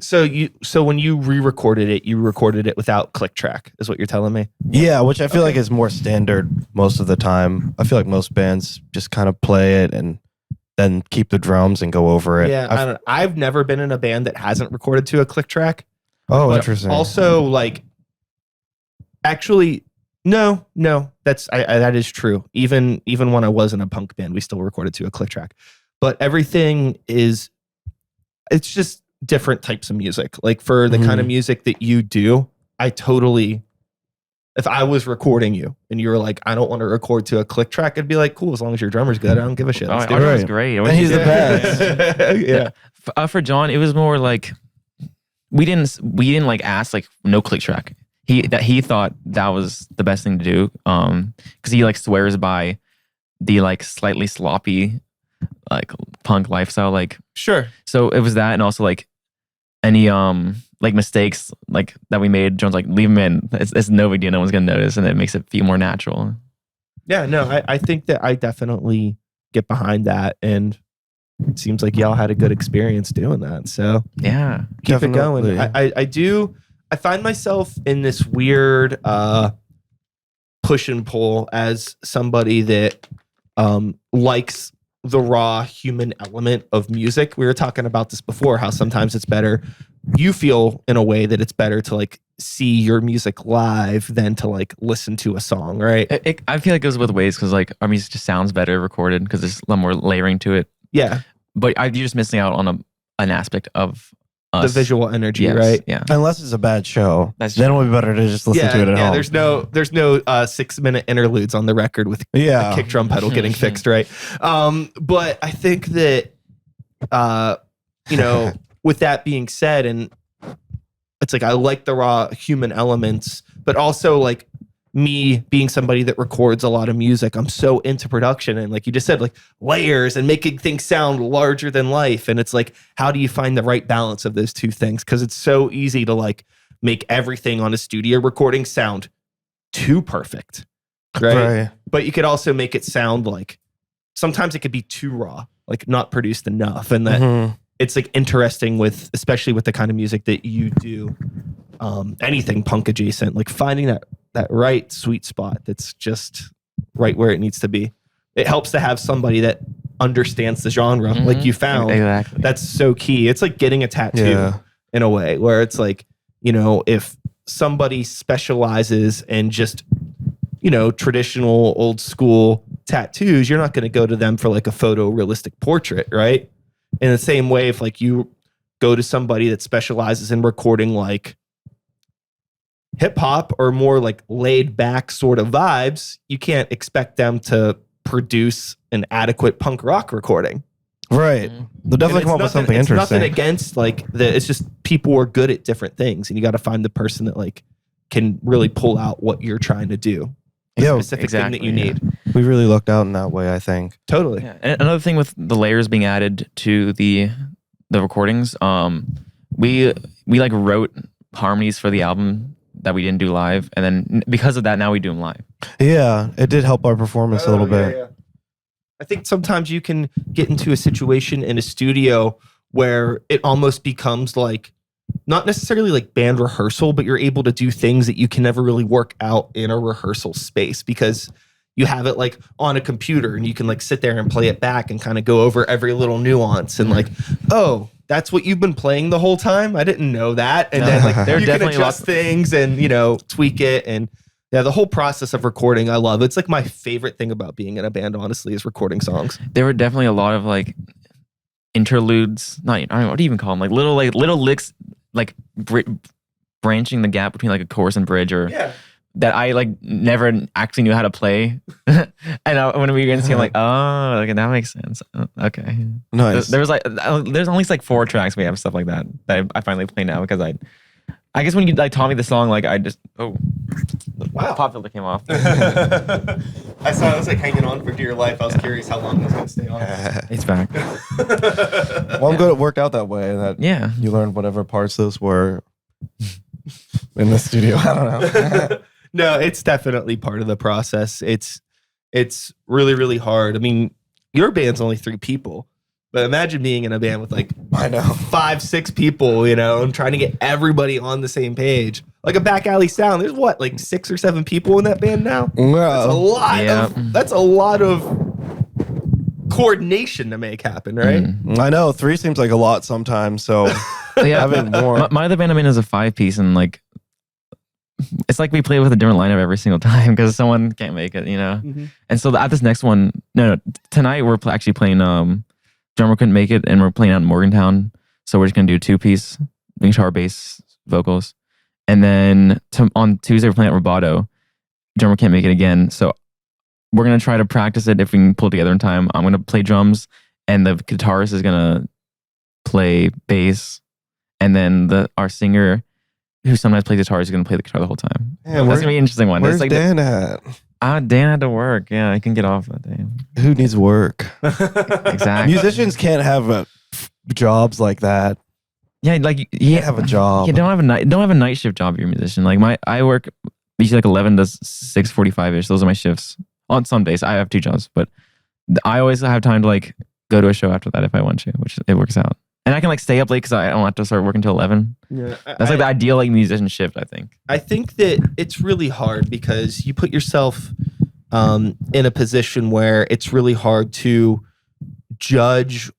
So when you re-recorded it, you recorded it without click track, is what you're telling me? Yeah, which I feel like is more standard most of the time. I feel like most bands just kind of play it and then keep the drums and go over it. Yeah, I've never been in a band that hasn't recorded to a click track. Oh, But interesting. Also, like, actually, no, that is true. Even when I was in a punk band, we still recorded to a click track. But everything it's just different types of music. Like for the kind of music that you do, if I was recording you and you were like, I don't want to record to a click track, I'd be like, cool, as long as your drummer's good, I don't give a shit. Oh, Let's our do it. drummer's great. And he's the best. Yeah. For John, it was more like we didn't like ask like no click track. He thought that was the best thing to do. Because he like swears by the like slightly sloppy like punk lifestyle. Like Sure. so it was that, and also like any like mistakes like that we made, John's like, leave them in. It's no big deal. No one's gonna notice, and it makes it feel more natural. Yeah, no, I think that I definitely get behind that, and it seems like y'all had a good experience doing that. So Yeah. keep it going. Definitely. I find myself in this weird push and pull as somebody that likes the raw human element of music. We were talking about this before, how sometimes it's better. You feel in a way that it's better to like see your music live than to like listen to a song, right? I feel like it goes both ways, because like our music just sounds better recorded because there's a lot more layering to it. Yeah. But you're just missing out on an aspect of us. The visual energy, Yes, right? Yeah. Unless it's a bad show. That's then true. it would be better to just listen to it at home. There's no 6-minute interludes on the record with Yeah. a kick drum pedal getting fixed, right? But I think that with that being said, and it's like I like the raw human elements, but also like me being somebody that records a lot of music, I'm so into production and like you just said, like layers and making things sound larger than life. And it's like, how do you find the right balance of those two things? Because it's so easy to like make everything on a studio recording sound too perfect, right? But you could also make it sound like sometimes it could be too raw, like not produced enough. And that it's like interesting with, especially with the kind of music that you do, anything punk adjacent, like finding that right sweet spot that's just right where it needs to be. It helps to have somebody that understands the genre, like you found. Exactly. That's so key. It's like getting a tattoo in a way, where it's like, if somebody specializes in just, traditional old school tattoos, you're not going to go to them for like a photorealistic portrait, right? In the same way, if like you go to somebody that specializes in recording like hip hop or more like laid back sort of vibes, you can't expect them to produce an adequate punk rock recording. Right. They'll definitely come up with something interesting. It's nothing against like it's just people are good at different things, and you got to find the person that like can really pull out what you're trying to do. The specific thing that you need. We really looked out in that way, I think. Totally. Yeah. And another thing with the layers being added to the recordings, we like wrote harmonies for the album that we didn't do live, and then because of that, now we do them live. Yeah, it did help our performance a little bit. Yeah. I think sometimes you can get into a situation in a studio where it almost becomes like not necessarily like band rehearsal, but you're able to do things that you can never really work out in a rehearsal space because you have it like on a computer and you can like sit there and play it back and kind of go over every little nuance and like, oh, that's what you've been playing the whole time? I didn't know that. And then like there are you can definitely adjust things and, tweak it. And yeah, the whole process of recording, I love. It's like my favorite thing about being in a band, honestly, is recording songs. There were definitely a lot of like interludes. I don't know, what do you even call them? Like little licks, like branching the gap between like a chorus and bridge, or that I like never actually knew how to play. And when we were going to see, I'm like, oh, like that makes sense. Okay. Nice. There's only like 4 tracks we have, stuff like that I finally play now because I guess when you like taught me the song, like I just the pop filter came off. I saw it was like hanging on for dear life. I was curious how long it was going to stay on. It's back. Well, I'm good. It worked out that way. That you learned whatever parts those were in the studio. I don't know. No, it's definitely part of the process. It's really, really hard. I mean, your band's only 3 people, but imagine being in a band with like 5, 6 people, you know, and trying to get everybody on the same page. Like a back alley sound. There's what, like 6 or 7 people in that band now? That's a lot. That's a lot of coordination to make happen, right? I know 3 seems like a lot sometimes. So having more. My other band I'm in is a 5-piece, and like it's like we play with a different lineup every single time because someone can't make it, you know. And so at this next one, tonight we're actually playing. Drummer couldn't make it, and we're playing out in Morgantown, so we're just gonna do 2-piece, guitar, bass, vocals, and then on Tuesday we're playing at Roboto. Drummer can't make it again, so we're gonna try to practice it if we can pull it together in time. I'm gonna play drums, and the guitarist is gonna play bass, and then our singer, who sometimes plays guitar, is gonna play the guitar the whole time. That's gonna be an interesting one. Where's like Dan at? Dan had to work. Yeah, I can get off that day. Who needs work? Exactly. Musicians can't have jobs like that. Yeah, like you can't have a job. You don't have a night shift job if you're a musician. Like I work usually like 11 to 6:45 ish. Those are my shifts. On some days I have 2 jobs, but I always have time to like go to a show after that if I want to, which it works out. And I can like stay up late because I don't have to start working till 11. Yeah, that's like the ideal like musician shift, I think. I think that it's really hard because you put yourself in a position where it's really hard to judge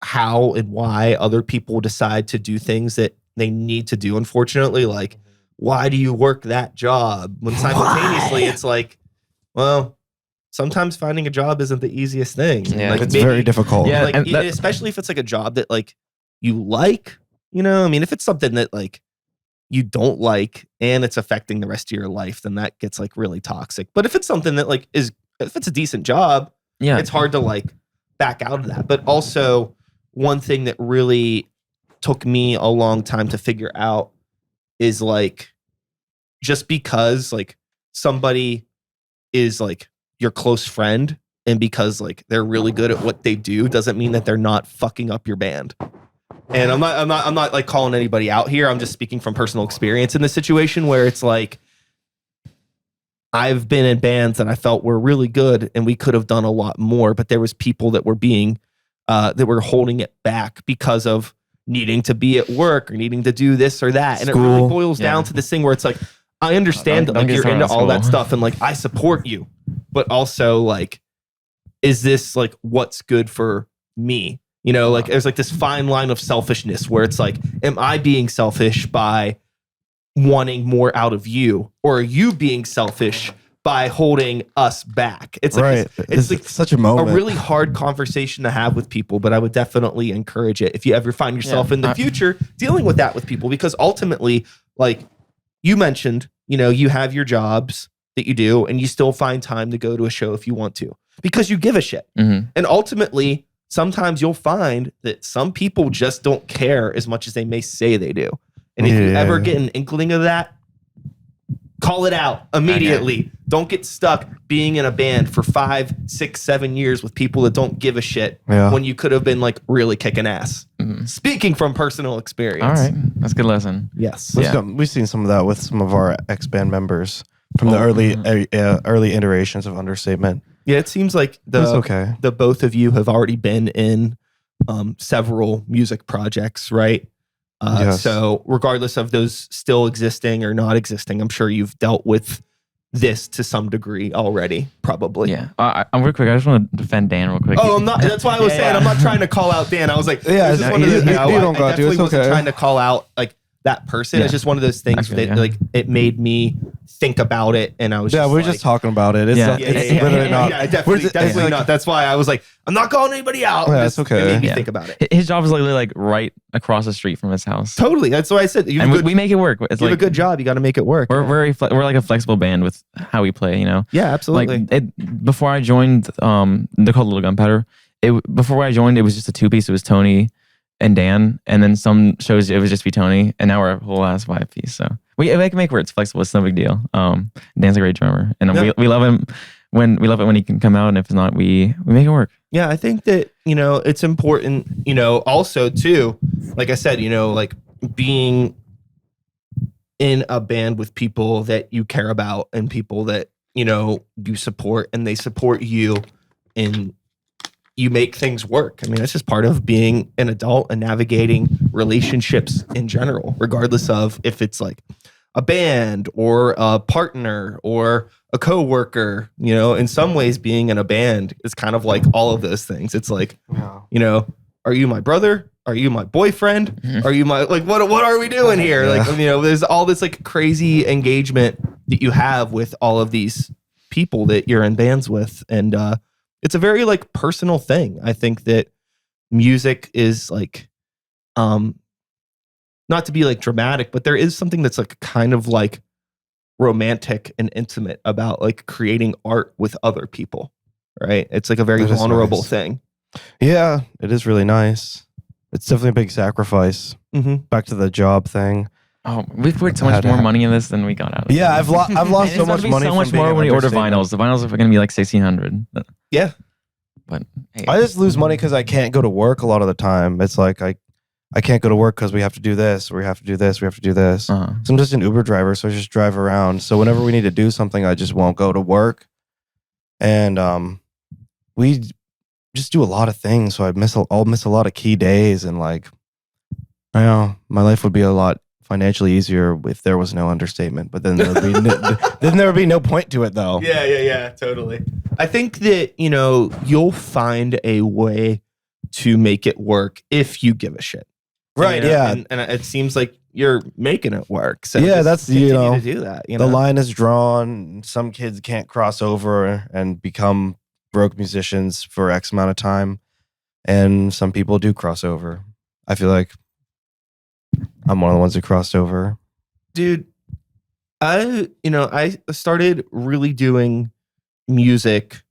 how and why other people decide to do things that they need to do. Unfortunately, like, why do you work that job? When simultaneously it's like, well, sometimes finding a job isn't the easiest thing. Yeah, like it's very difficult. Yeah, like, especially if it's like a job that like you like, you know, I mean, if it's something that like you don't like and it's affecting the rest of your life, then that gets like really toxic. But if it's something that like if it's a decent job, it's hard to like back out of that. But also one thing that really took me a long time to figure out is like, just because like somebody is like your close friend and because like they're really good at what they do doesn't mean that they're not fucking up your band. And I'm not like calling anybody out here. I'm just speaking from personal experience in this situation where it's like I've been in bands that I felt were really good and we could have done a lot more, but there was people that were being that were holding it back because of needing to be at work or needing to do this or that. And it really boils down to this thing where it's like, I understand that like you're into all that stuff and like I support you, but also like, is this like what's good for me? You know, like there's like this fine line of selfishness where it's like, am I being selfish by wanting more out of you, or are you being selfish by holding us back? It's like it's like such a moment, a really hard conversation to have with people. But I would definitely encourage it if you ever find yourself in the future dealing with that with people, because ultimately, like you mentioned, you know, you have your jobs that you do, and you still find time to go to a show if you want to because you give a shit, and ultimately. Sometimes you'll find that some people just don't care as much as they may say they do. And if you ever get an inkling of that, call it out immediately. Okay. Don't get stuck being in a band for 5, 6, 7 years with people that don't give a shit when you could have been like really kicking ass. Speaking from personal experience. All right. That's a good lesson. Yes. We've seen some of that with some of our ex-band members from the early iterations of Understatement. Yeah, it seems like the both of you have already been in several music projects, right? Yes. So regardless of those still existing or not existing, I'm sure you've dealt with this to some degree already, probably. Yeah. I'm real quick. I just want to defend Dan real quick. Oh, I'm not. That's why I was saying I'm not trying to call out Dan. I was like, you don't got to. It's wasn't trying to call out like that person. It's just one of those things that like it made me think about it, and I was Yeah, just we're like, just talking about it. It's, Yeah. not, it's literally not. definitely not. That's why I was like, I'm not calling anybody out. Yeah, Just- it's okay. It made me Yeah. think about it. His job is literally like right across the street from his house. Totally. That's what I said. You have, And a good, we make it work. It's you have like a good job. You got to make it work. we're we're like a flexible band with how we play, you know. Yeah, absolutely. Like before I joined, they're called Little Gunpowder. Before I joined, it was just a 2-piece. It was Tony and Dan, and then some shows it was just be Tony, and now we're a whole ass 5-piece. So we can make where it's flexible. It's no big deal. Dan's a great drummer, and Yeah. we love him when he can come out, and if not, we make it work. Yeah, I think that, it's important, also too, like I said, like being in a band with people that you care about and people that, you support and they support you and you make things work. I mean, that's just part of being an adult and navigating relationships in general, regardless of if it's like a band or a partner or a coworker. In some ways being in a band is kind of like all of those things. It's like, are you my brother? Are you my boyfriend? Mhm. Are you my, like, what are we doing here? Yeah. Like, there's all this like crazy engagement that you have with all of these people that you're in bands with. And it's a very like personal thing. I think that music is like, not to be like dramatic, but there is something that's like kind of like romantic and intimate about like creating art with other people, right? It's like a very That is vulnerable nice. thing. Yeah, it is really nice. It's definitely a big sacrifice. Mm-hmm. Back to the job thing. Oh, we've put so Had much to more have- money in this than we got out of it. Yeah, I've lost And so it's gonna much be money. so from much being more an when you order understatement. vinyls. The vinyls are going to be like 1,600. Yeah. But hey, I just lose money because I can't go to work a lot of the time. It's like I can't go to work because we have to do this, or we have to do this, we have to do this. uh-huh. So I'm just an Uber driver, so I just drive around. So whenever we need to do something, I just won't go to work. And we just do a lot of things, so I'll miss a lot of key days, and like, I know my life would be a lot financially easier if there was no understatement. But then there would be no point to it, though. Yeah, totally. I think that, you'll find a way to make it work if you give a shit. Right? Yeah. And it seems like you're making it work. So Yeah, just that's, continue to do that. The line is drawn. Some kids can't cross over and become broke musicians for X amount of time, and some people do cross over. I feel like I'm one of the ones who crossed over. Dude, I started really doing music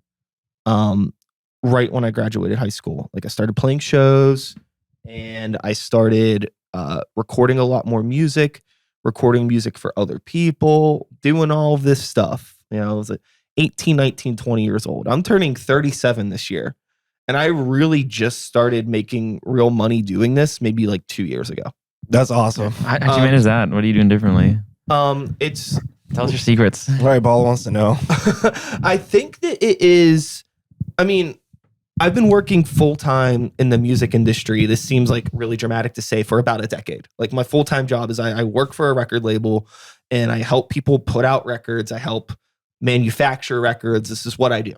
right when I graduated high school. Like I started playing shows and I started recording a lot more music, recording music for other people, doing all of this stuff. I was like 18, 19, 20 years old. I'm turning 37 this year. And I really just started making real money doing this maybe like 2 years ago. That's awesome. How'd you manage that? What are you doing differently? It's Tell us your secrets. All right, Bala wants to know. I think that it is, I mean, I've been working full-time in the music industry. This seems like really dramatic to say, for about a decade. Like my full-time job is I work for a record label and I help people put out records. I help manufacture records. This is what I do.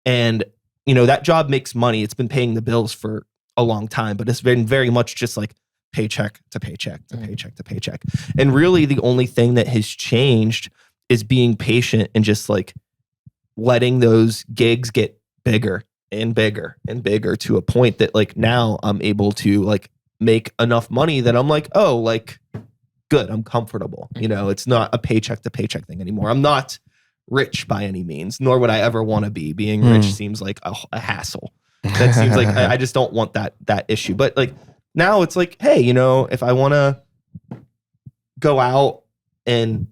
And, that job makes money. It's been paying the bills for a long time, but it's been very much just like paycheck to paycheck to paycheck to paycheck. And really the only thing that has changed is being patient and just like letting those gigs get bigger and bigger and bigger to a point that like now I'm able to like make enough money that I'm like, oh, like good, I'm comfortable. It's not a paycheck to paycheck thing anymore. I'm not rich by any means, nor would I ever want to be. Being rich seems like a hassle. That seems like I just don't want that issue. But like now it's like, hey, if I want to go out and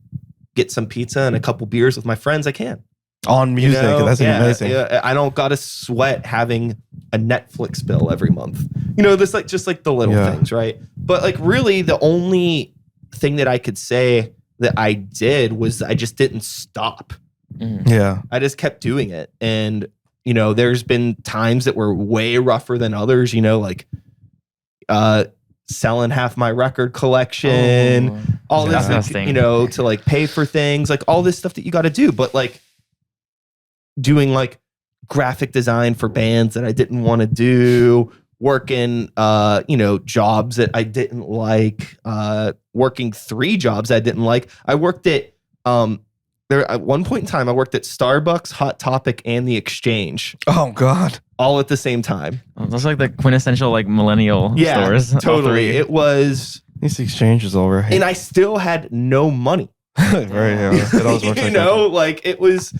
get some pizza and a couple beers with my friends, I can. On music, that's amazing. Yeah, I don't got to sweat having a Netflix bill every month. This like just like the little things, right? But like really the only thing that I could say that I did was I just didn't stop. Yeah. I just kept doing it. And, there's been times that were way rougher than others, like selling half my record collection, all this, Disgusting. to like pay for things, like all this stuff that you got to do. But like doing like graphic design for bands that I didn't want to do, working, jobs that I didn't like, working 3 jobs I didn't like. I worked at there at one point in time, I worked at Starbucks, Hot Topic, and the Exchange Oh God. all at the same time. That's like the quintessential like millennial stores. all Totally. three. It was, These exchanges over. and I still had no money. Very. It always works You like know, like it was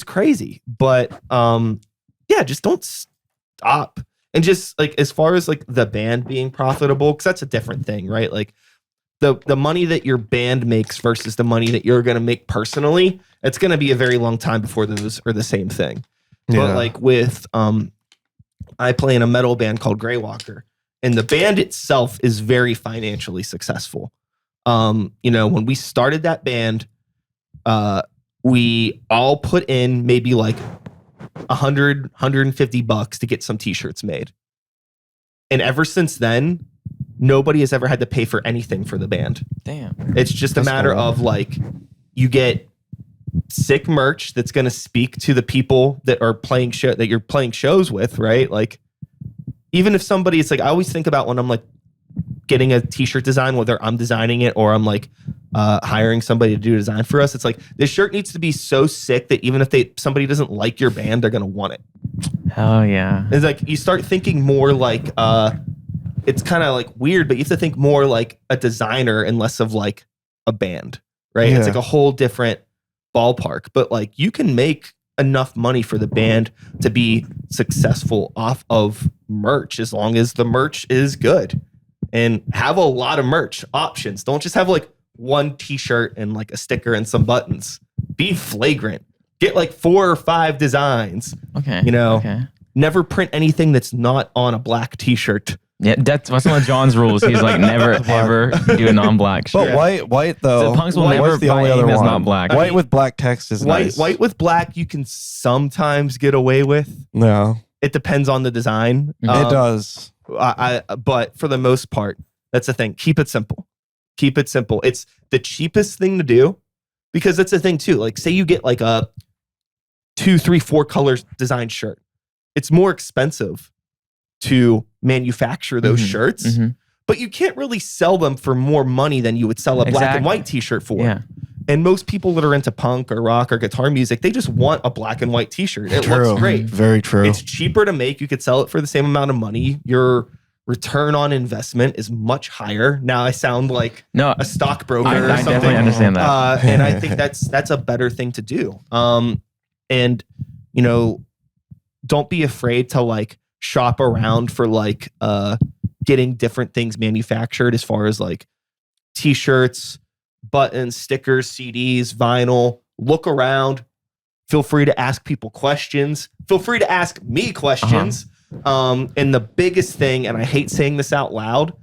crazy. But yeah, just don't stop. And just like as far as like the band being profitable, because that's a different thing, right? Like the money that your band makes versus the money that you're gonna make personally, it's gonna be a very long time before those are the same thing. But like with I play in a metal band called Greywalker, and the band itself is very financially successful. You know, when we started that band, we all put in maybe like $150 to get some t-shirts made. And ever since then, nobody has ever had to pay for anything for the band. Damn. It's just a matter of like, you get sick merch that's going to speak to the people that are playing that you're playing shows with, right? Like, even if somebody, it's like, I always think about when I'm like getting a t-shirt design, whether I'm designing it or I'm like hiring somebody to do a design for us. It's like, this shirt needs to be so sick that even if somebody doesn't like your band, they're going to want it. Oh yeah. It's like, you start thinking more like, it's kind of like weird, but you have to think more like a designer and less of like a band, right? Yeah. It's like a whole different ballpark, but like you can make enough money for the band to be successful off of merch as long as the merch is good, and have a lot of merch options. Don't just have like one t-shirt and like a sticker and some buttons. Be flagrant. Get like 4 or 5 designs. Okay. You know, Okay. never print anything that's not on a black t-shirt. Yeah, that's one of John's rules. He's like never ever do a non-black shirt. But white though. The punks will White's never the buy only other anything that's one. not black. White with black text is nice. White with black, you can sometimes get away with. No, It depends on the design. it does. But for the most part, that's the thing. Keep it simple. Keep it simple. It's the cheapest thing to do, because that's the thing too. Like, say you get like a 2, 3, 4 colors design shirt. It's more expensive to manufacture those shirts, but you can't really sell them for more money than you would sell a black and white t-shirt for. Yeah. And most people that are into punk or rock or guitar music, they just want a black and white t-shirt. It looks great. Very true. It's cheaper to make. You could sell it for the same amount of money. Your return on investment is much higher. Now I sound like a stockbroker or I something. definitely understand that. And I think that's a better thing to do. And you know, don't be afraid to like shop around for like getting different things manufactured, as far as like t-shirts, buttons, stickers, CDs, vinyl. Look around. Feel free to ask people questions. Feel free to ask me questions. And the biggest thing, and I hate saying this out loud,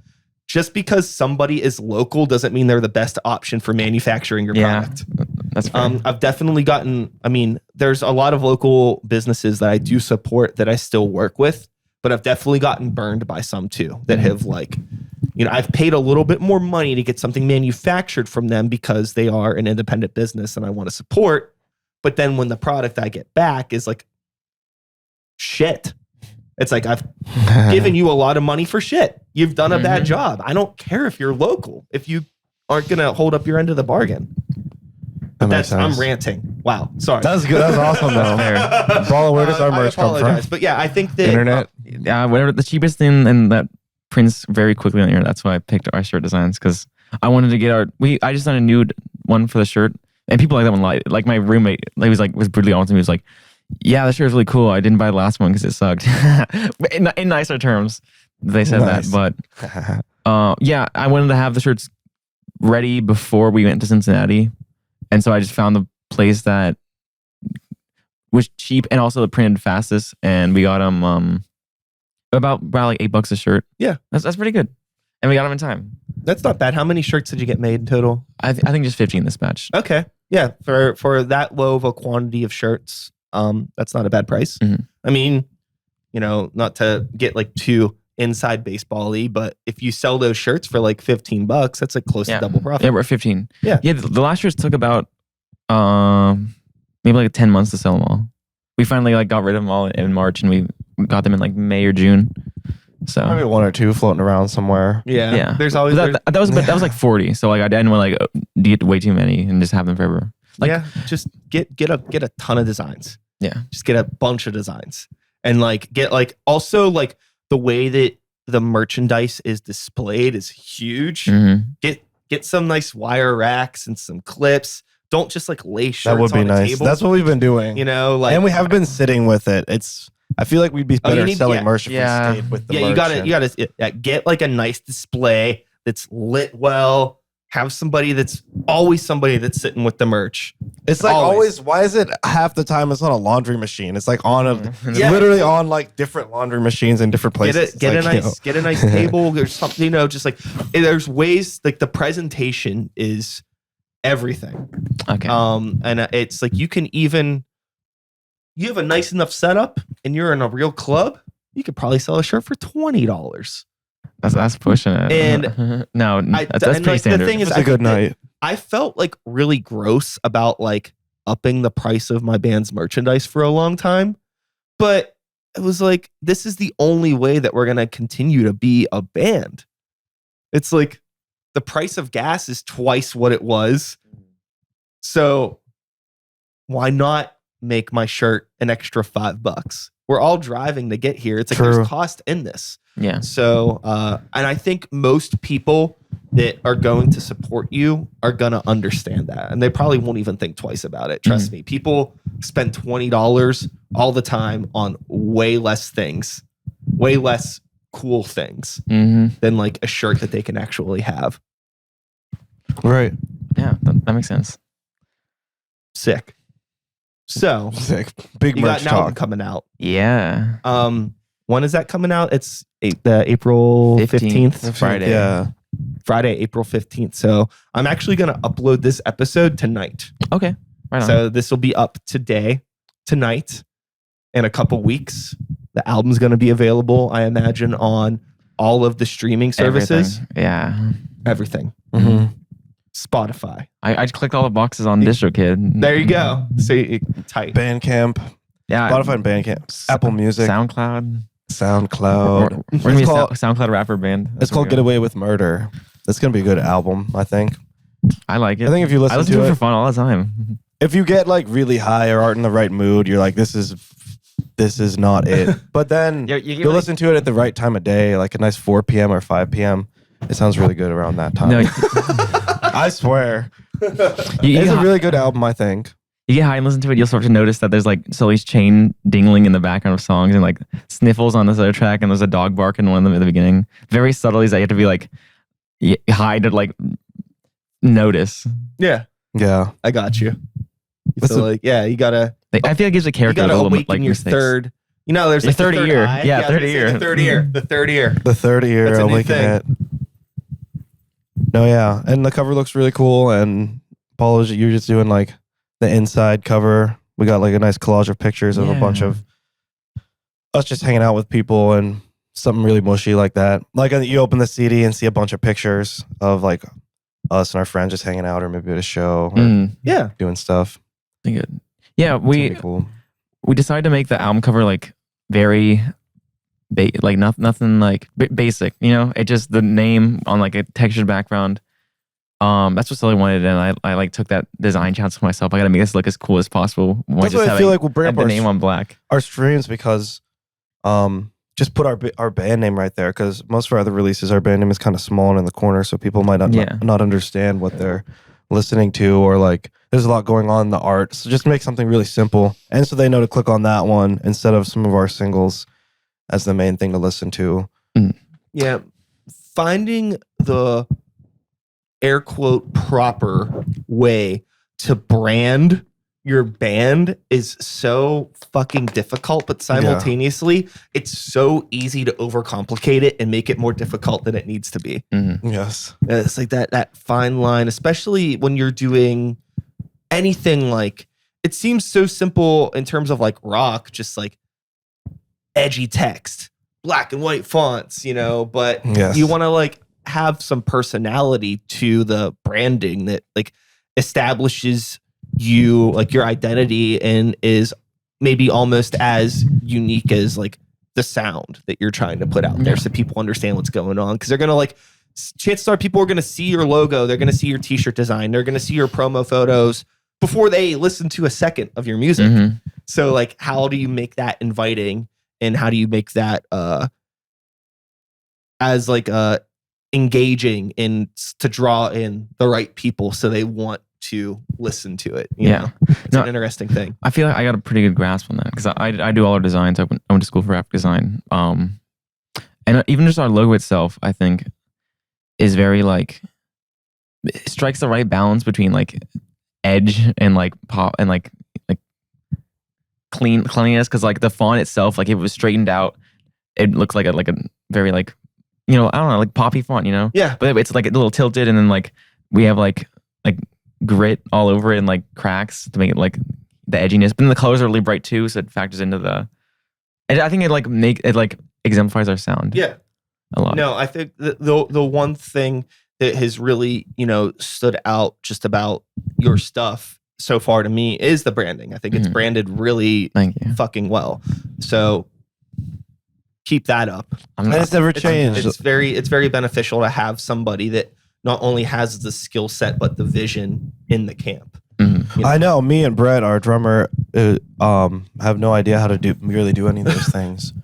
just because somebody is local doesn't mean they're the best option for manufacturing your product. That's fair. I've definitely gotten, I mean, there's a lot of local businesses that I do support that I still work with, but I've definitely gotten burned by some too that have like, you know, I've paid a little bit more money to get something manufactured from them because they are an independent business and I want to support. But then when the product I get back is like shit, it's like, I've given you a lot of money for shit. You've done a bad job. I don't care if you're local, if you aren't going to hold up your end of the bargain. But I'm ranting. Wow. Sorry. That's good. That's awesome though. Bala, where does our merch come from? But yeah, I think that Internet. Whatever the cheapest thing, and that prints very quickly on the internet. That's why I picked our shirt designs, because I wanted to get I just done a nude one for the shirt, and people like that one. Like my roommate, he was brutally honest with me. He was like, "Yeah, the shirt is really cool. I didn't buy the last one because it sucked." in nicer terms, they said that. But yeah, I wanted to have the shirts ready before we went to Cincinnati, and so I just found the place that was cheap and also the printed fastest, and we got them about like $8 a shirt. Yeah, that's pretty good, and we got them in time. That's not bad. How many shirts did you get made in total? I think just 15 this batch. Okay, yeah, for that low of a quantity of shirts, that's not a bad price. I mean, you know, not to get like too inside baseball-y, but if you sell those shirts for like $15, that's like close to double profit. Yeah, we're at 15. Yeah, the last shirts took about maybe like 10 months to sell them all. We finally like got rid of them all in March, and we got them in like May or June. So Maybe 1 or 2 floating around somewhere. Yeah. There's always that was like 40. So like I didn't want to like get way too many and just have them forever. Like, yeah, just get a ton of designs. Yeah. Just get a bunch of designs. And like get like also like the way that the merchandise is displayed is huge. Mhm. Get some nice wire racks and some clips. Don't just like lay shirts That would be on a nice. table. That's what we've been doing. You know, like and we have been sitting with it. I feel like we'd be Oh, you better need- selling yeah. merch if Yeah. we stayed with the yeah, merch. you gotta get like a nice display that's lit well. Have somebody that's sitting with the merch. It's like always. always. Why is it half the time it's on a laundry machine? It's like on a, it's Yeah. literally on like different laundry machines in different places. Get It's like, get a nice table or something. You know, just like there's ways like the presentation is everything. Okay. And it's like you have a nice enough setup and you're in a real club. You could probably sell a shirt for $20. That's pushing it. And no, that's pretty like, standard. The thing is, It's a good night. I felt like really gross about like upping the price of my band's merchandise for a long time, but it was like, this is the only way that we're going to continue to be a band. It's like the price of gas is twice what it was. So why not make my shirt an extra $5? We're all driving to get here. It's like True. there's cost in this. Yeah. So, and I think most people that are going to support you are going to understand that. And they probably won't even think twice about it. Trust me. People spend $20 all the time on way less things, way less cool things than like a shirt that they can actually have. Right. Yeah, that makes sense. Sick. So, Sick. Big you merch got an album talk. coming out. Yeah. When is that coming out? It's the April 15th. Friday. Yeah. Friday, April 15th. So I'm actually going to upload this episode tonight. Okay. Right on. So this will be up tonight, in a couple weeks. The album's going to be available, I imagine, on all of the streaming services. Everything. Yeah. Everything. Mm-hmm. Spotify. I just clicked all the boxes on DistroKid. There you go. So tight. Bandcamp. Yeah. Spotify and Bandcamp. Apple Music. SoundCloud. SoundCloud. We're gonna be a called- SoundCloud rapper band. It's called Get Away with Murder. That's going to be a good album, I think. I like it. I think if you listen, I listen to to it it for fun all the time. if you get like really high or aren't in the right mood, you're like, this is not it. But then you'll listen to it at the right time of day, like a nice 4 p.m. or 5 p.m. It sounds really good around that time. No, I swear. you It's a really good album, I think. you get high and listen to it, you'll start to notice that there's like Sully's chain dingling in the background of songs and like sniffles on this other track, and there's a dog bark in one of them at the beginning. Very subtly, that you have to be like high to like notice. Yeah, Yeah. I got you. What's So the- like, yeah, you gotta I feel like it gives a you character a gotta little awaken like your mistakes. third. You know, there's Your like the third third ear. eye. Yeah, I was third gonna say ear. The third ear. The third ear. The third year, That's a new Awaken thing. It. No, yeah. And the cover looks really cool. And Paul, you're just doing like the inside cover. We got like a nice collage of pictures of a bunch of us just hanging out with people and something really mushy like that. Like you open the CD and see a bunch of pictures of like us and our friends just hanging out or maybe at a show or Yeah. doing stuff. I think it. Yeah, It's gonna we be cool. decided to make the album cover like very like nothing like basic, you know. It just the name on like a textured background. That's what Sully wanted, and I like took that design challenge for myself. I got to make this look as cool as possible. That's why I feel like we'll bring up the name on black. our streams because just put our band name right there, because most of our other releases, our band name is kind of small and in the corner, so people might not understand what they're listening to, or like there's a lot going on in the art. So just make something really simple, and so they know to click on that one instead of some of our singles as the main thing to listen to. Yeah. Finding the air quote proper way to brand your band is so fucking difficult, but simultaneously it's so easy to overcomplicate it and make it more difficult than it needs to be. Yes. It's like that fine line, especially when you're doing anything like, it seems so simple in terms of like rock, just like edgy text, black and white fonts, you know, but Yes. you want to like have some personality to the branding that like establishes you, like your identity, and is maybe almost as unique as like the sound that you're trying to put out there, so people understand what's going on. Because they're gonna like, chances are people are gonna see your logo, they're gonna see your t-shirt design, they're gonna see your promo photos before they listen to a second of your music. Mhm. So like, how do you make that inviting, and how do you make that as like engaging in to draw in the right people so they want to listen to it? You know? It's No, an interesting thing. I feel like I got a pretty good grasp on that because I do all our designs. I went to school for graphic design. And even just our logo itself, I think, is very like, it strikes the right balance between like edge and like pop and like cleanliness. Because like the font itself, like if it was straightened out, it looks like a very like, you know, I don't know, like poppy font, you know? Yeah. But it's like a little tilted, and then like we have like grit all over it and like cracks to make it like the edginess. But then the colors are really bright too, so it factors into the. And I think it like exemplifies our sound. Yeah. A lot. No, I think the one thing that has really, you know, stood out just about your stuff so far to me is the branding. I think it's branded really Thank you. fucking well. So keep that up. And it's never changed. It's very beneficial to have somebody that not only has the skill set but the vision in the camp. Mm-hmm. You know? I know. Me and Brett, our drummer, have no idea how to really do any of those things.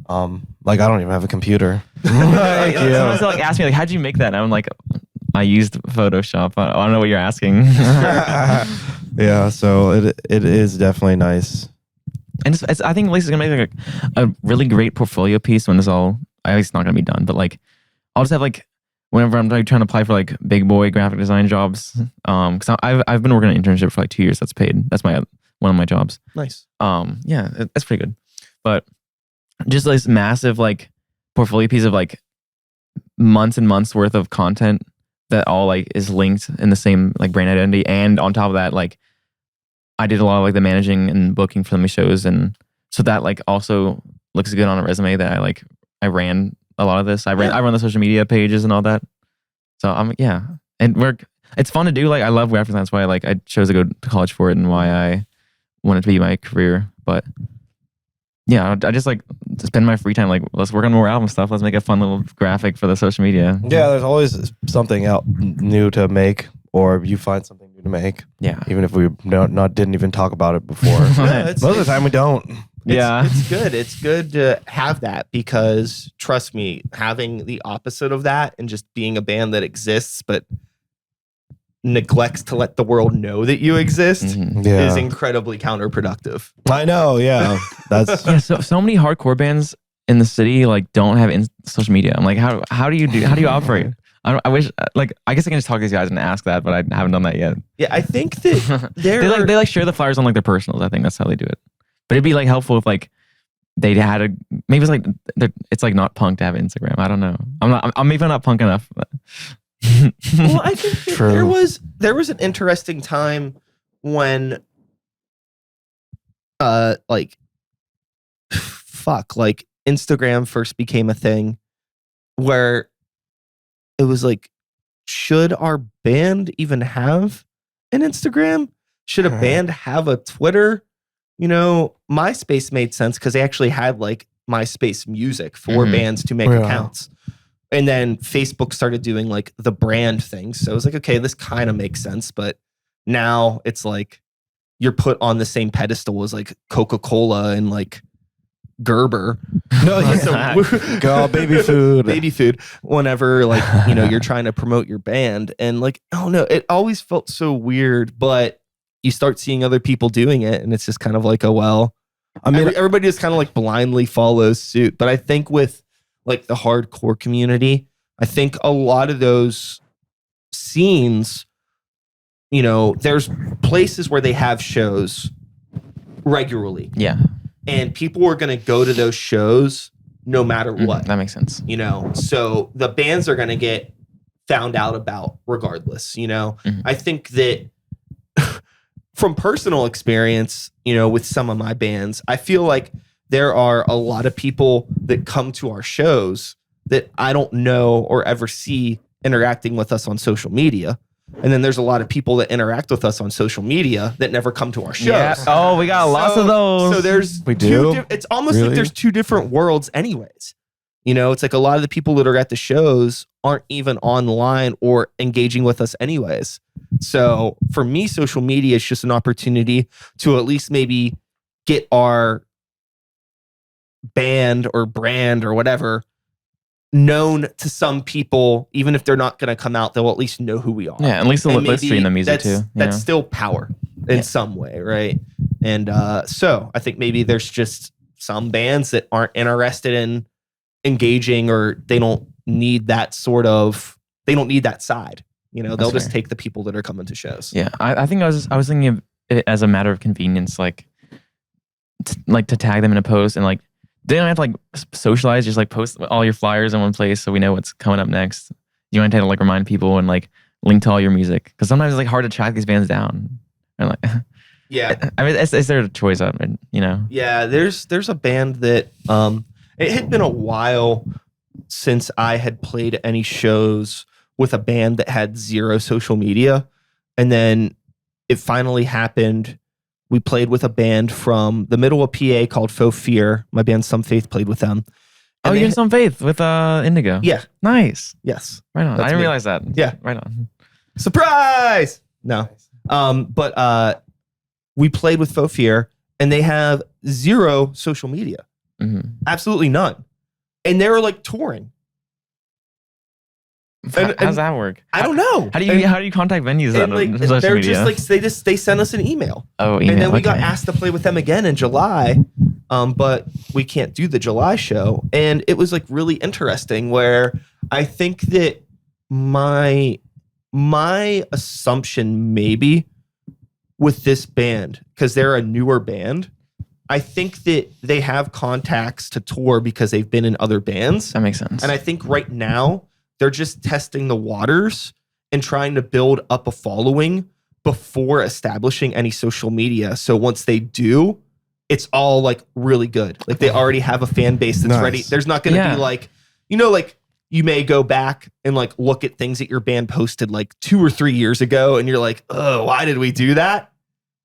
Like I don't even have a computer. Like, someone like asked me like, how'd you make that? And I'm like, I used Photoshop. I don't know what you're asking. Yeah, so it is definitely nice. And I think Lisa's gonna make like a really great portfolio piece when this all. I it's not gonna be done, but like I'll just have like whenever I'm like trying to apply for like big boy graphic design jobs. Because I've been working an internship for like 2 years. That's paid. That's one of my jobs. Nice. Yeah, that's pretty good. But just this massive like portfolio piece of like months and months worth of content that all like is linked in the same like brand identity, and on top of that, like I did a lot of like the managing and booking for my shows, and so that like also looks good on a resume that I ran a lot of this. I run the social media pages and all that. So and it's fun to do. Like I love graphic design. That's why I chose to go to college for it and why I wanted to be my career. But yeah, I just like to spend my free time like let's work on more album stuff. Let's make a fun little graphic for the social media. Yeah, there's always something out new to make, or you find something new to make. Yeah, even if we didn't even talk about it before. Most of the time we don't. It's good. It's good to have that because trust me, having the opposite of that and just being a band that exists but neglects to let the world know that you exist is incredibly counterproductive. I know, yeah. That's so many hardcore bands in the city like don't have social media. I'm like, how do you operate? I wish like I guess I can just talk to these guys and ask that, but I haven't done that yet. Yeah, I think that they like share the flyers on like their personals. I think that's how they do it. But it'd be like helpful if like they had maybe it's like not punk to have Instagram. I don't know. I'm maybe not punk enough. But. Well, I think that there was an interesting time when like Instagram first became a thing where it was like, should our band even have an Instagram? Should a band have a Twitter? You know, MySpace made sense because they actually had like MySpace music for bands to make accounts. And then Facebook started doing like the brand thing. So it was like, okay, this kind of makes sense. But now it's like you're put on the same pedestal as like Coca-Cola and like Gerber. No, go baby food. Baby food. Whenever like, you know, you're trying to promote your band. And like, oh no, it always felt so weird. But you start seeing other people doing it. And it's just kind of like, oh, well, I mean, everybody just kind of like blindly follows suit. But I think with like the hardcore community, I think a lot of those scenes, you know, there's places where they have shows regularly. Yeah. And people are going to go to those shows no matter what. That makes sense. You know, so the bands are going to get found out about regardless, you know. I think that from personal experience, you know, with some of my bands, I feel like there are a lot of people that come to our shows that I don't know or ever see interacting with us on social media. And then there's a lot of people that interact with us on social media that never come to our shows. Yeah. Oh, we got lots of those. So there's it's almost like there's two different worlds anyways. You know, it's like a lot of the people that are at the shows aren't even online or engaging with us anyways. So for me, social media is just an opportunity to at least maybe get our band or brand or whatever known to some people. Even if they're not going to come out, they'll at least know who we are. Yeah, at least they'll And stream the music too. That's still power in some way, right? And so I think maybe there's just some bands that aren't interested in engaging, or they don't need that side. You know, they'll just take the people that are coming to shows. Yeah, I think I was thinking of it as a matter of convenience, like to tag them in a post, and like they don't have to like socialize, just like post all your flyers in one place so we know what's coming up next. You want to like remind people and like link to all your music, because sometimes it's like hard to track these bands down. And like, yeah, I mean, is there a choice of it? You know? Yeah, there's a band that it had been a while since I had played any shows with a band that had zero social media, and then it finally happened. We played with a band from the middle of PA called Faux Fear. My band Some Faith played with them. And you're in Some Faith with Indigo. Yeah. Nice. Yes. Right on. I didn't realize that. Yeah. Right on. Surprise! No. But we played with Faux Fear, and they have zero social media. Mm-hmm. Absolutely none. And they were like touring. How's that work? I don't know. How do you contact venues on social they're media? just like they sent us an email. Oh, email. And then we got asked to play with them again in July, but we can't do the July show. And it was like really interesting, where I think that my assumption maybe with this band, because they're a newer band, I think that they have contacts to tour because they've been in other bands. That makes sense. And I think right now they're just testing the waters and trying to build up a following before establishing any social media. So once they do, it's all like really good. Like they already have a fan base that's ready. There's not going to be like, you know, like you may go back and like look at things that your band posted like 2 or 3 years ago, and you're like, oh, why did we do that?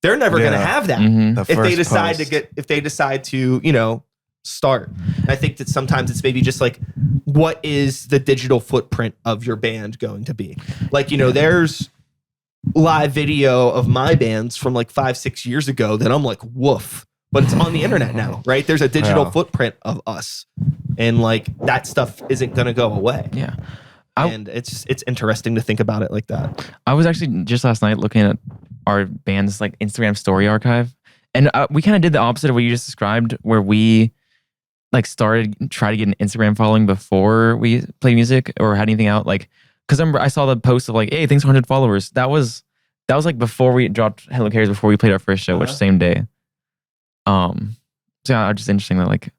They're never going to have that. Mm-hmm. If they decide to, you know, start. I think that sometimes it's maybe just like, what is the digital footprint of your band going to be? Like, you know, there's live video of my bands from like 5-6 years ago that I'm like, woof, but it's on the internet now, right? There's a digital footprint of us, and like that stuff isn't going to go away. Yeah. And it's interesting to think about it like that. I was actually just last night looking at our band's like Instagram story archive, and we kind of did the opposite of what you just described, where we like try to get an Instagram following before we play music or had anything out. Like, because I saw the post of like, hey, thanks for 100 followers. That was like before we dropped Hello Cares, before we played our first show, which same day. So yeah, just interesting that like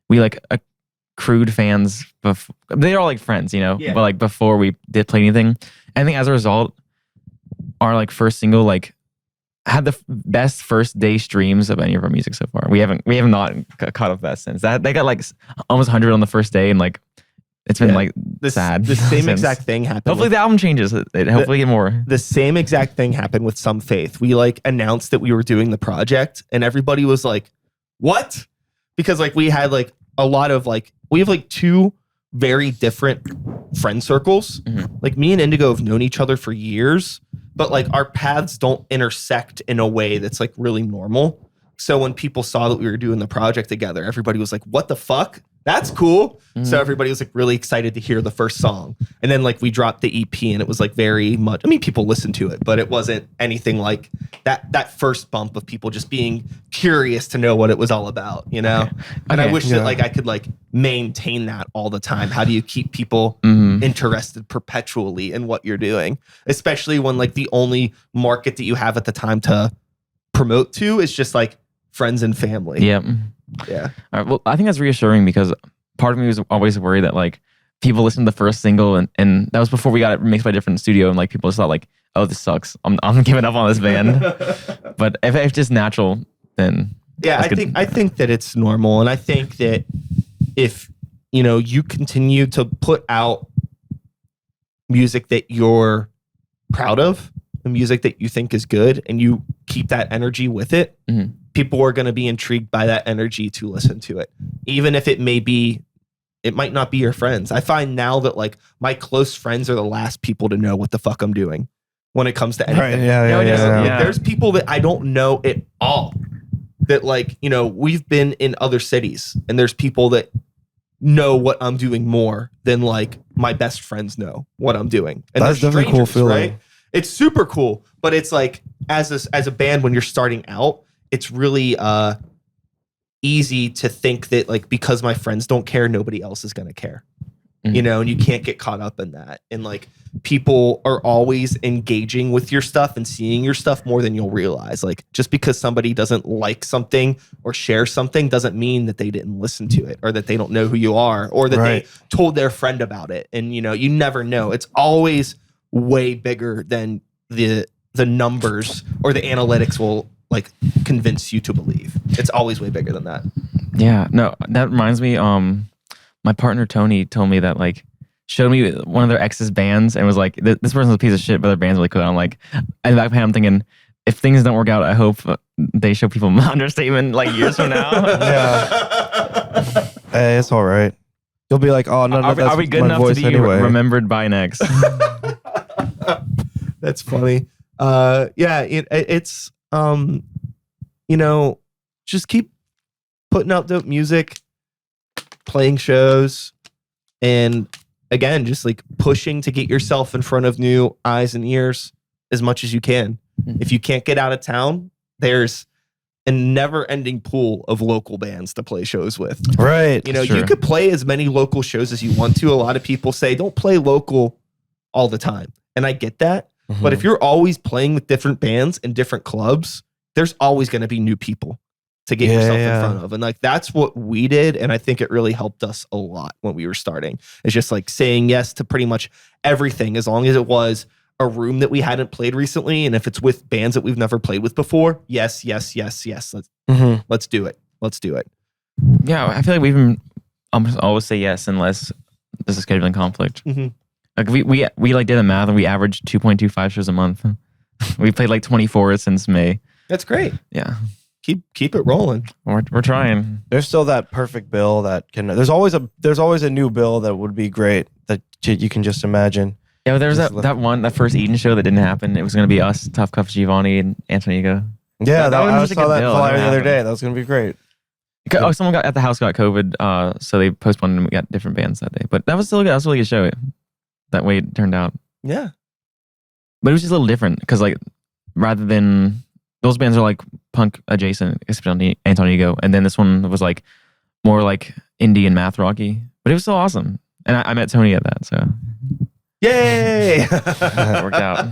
we like accrued fans before. They're all like friends, you know, but like before we did play anything. I think as a result, our like first single like had the best first day streams of any of our music so far. We have not caught up that since. That they got like almost 100 on the first day, and like it's been like sad. The same exact thing happened. Hopefully the album changes. Hopefully get more. The same exact thing happened with Some Faith. We like announced that we were doing the project, and everybody was like, "What?" Because like we had like a lot of like, we have like 2 very different friend circles. Mm-hmm. Like me and Indigo have known each other for years, but like our paths don't intersect in a way that's like really normal. So when people saw that we were doing the project together, everybody was like, what the fuck? That's cool. Mm-hmm. So everybody was like really excited to hear the first song. And then like we dropped the EP, and it was like very much, I mean, people listened to it, but it wasn't anything like that first bump of people just being curious to know what it was all about, you know? Okay. And I wish that like I could like maintain that all the time. How do you keep people interested perpetually in what you're doing? Especially when like the only market that you have at the time to promote to is just like friends and family. Yep. Yeah. All right, well, I think that's reassuring, because part of me was always worried that like people listened to the first single, and that was before we got it mixed by a different studio, and like people just thought like, oh, this sucks. I'm giving up on this band. But if it's just natural, then yeah, I think that it's normal, and I think that if you know you continue to put out music that you're proud of, the music that you think is good, and you keep that energy with it, people are going to be intrigued by that energy to listen to it, even if it may be it might not be your friends. I find now that like my close friends are the last people to know what the fuck I'm doing when it comes to anything. Right. Yeah. Like, there's people that I don't know at all that like, you know, we've been in other cities and there's people that know what I'm doing more than like my best friends know what I'm doing. And that's they're definitely a cool feeling. right? It's super cool, but it's like as a band when you're starting out, it's really easy to think that like because my friends don't care, nobody else is going to care. You know, and you can't get caught up in that. And like people are always engaging with your stuff and seeing your stuff more than you'll realize. Like just because somebody doesn't like something or share something doesn't mean that they didn't listen to it or that they don't know who you are or that they told their friend about it. And you know, you never know. It's always way bigger than the numbers or the analytics will like convince you to believe. It's always way bigger than that. Yeah, no, that reminds me. My partner Tony told me that like showed me one of their ex's bands and was like, "This person's a piece of shit, but their band's really cool." I'm like, in the back of my head, I'm thinking, if things don't work out, I hope they show people Understatement like years from now. Yeah, hey, it's all right. You'll be like, "Oh no, are we good enough to be remembered by next?" That's funny. Yeah, it's you know, just keep putting out dope music, playing shows, and again, just like pushing to get yourself in front of new eyes and ears as much as you can. If you can't get out of town, there's a never-ending pool of local bands to play shows with. Right. You know, you could play as many local shows as you want to. A lot of people say don't play local all the time. And I get that. But if you're always playing with different bands and different clubs, there's always going to be new people to get yourself in front of. And like, that's what we did. And I think it really helped us a lot when we were starting. It's just like saying yes to pretty much everything, as long as it was a room that we hadn't played recently. And if it's with bands that we've never played with before, yes. Let's do it. Let's do it. Yeah. I feel like we even almost always say yes unless there's a scheduling conflict. Like we like did the math and we averaged 2.25 shows a month. We played like 24 since May. That's great. Yeah. Keep it rolling. We're trying. There's still that perfect bill that can. There's always a new bill that would be great that you can just imagine. Yeah, but there was that first Eden show that didn't happen. It was going to be us, Tough Cuff, Giovanni, and Antonigo. Yeah, I saw that flyer the other day. That was going to be great. Oh, someone at the house got COVID, so they postponed and we got different bands that day. But that was still good. That was a really good show. That way it turned out. Yeah, but it was just a little different because like rather than those bands are like punk adjacent, especially Antonigo, and then this one was like more like indie and math rocky. But it was so awesome, and I met Tony at that, so yay! It worked out.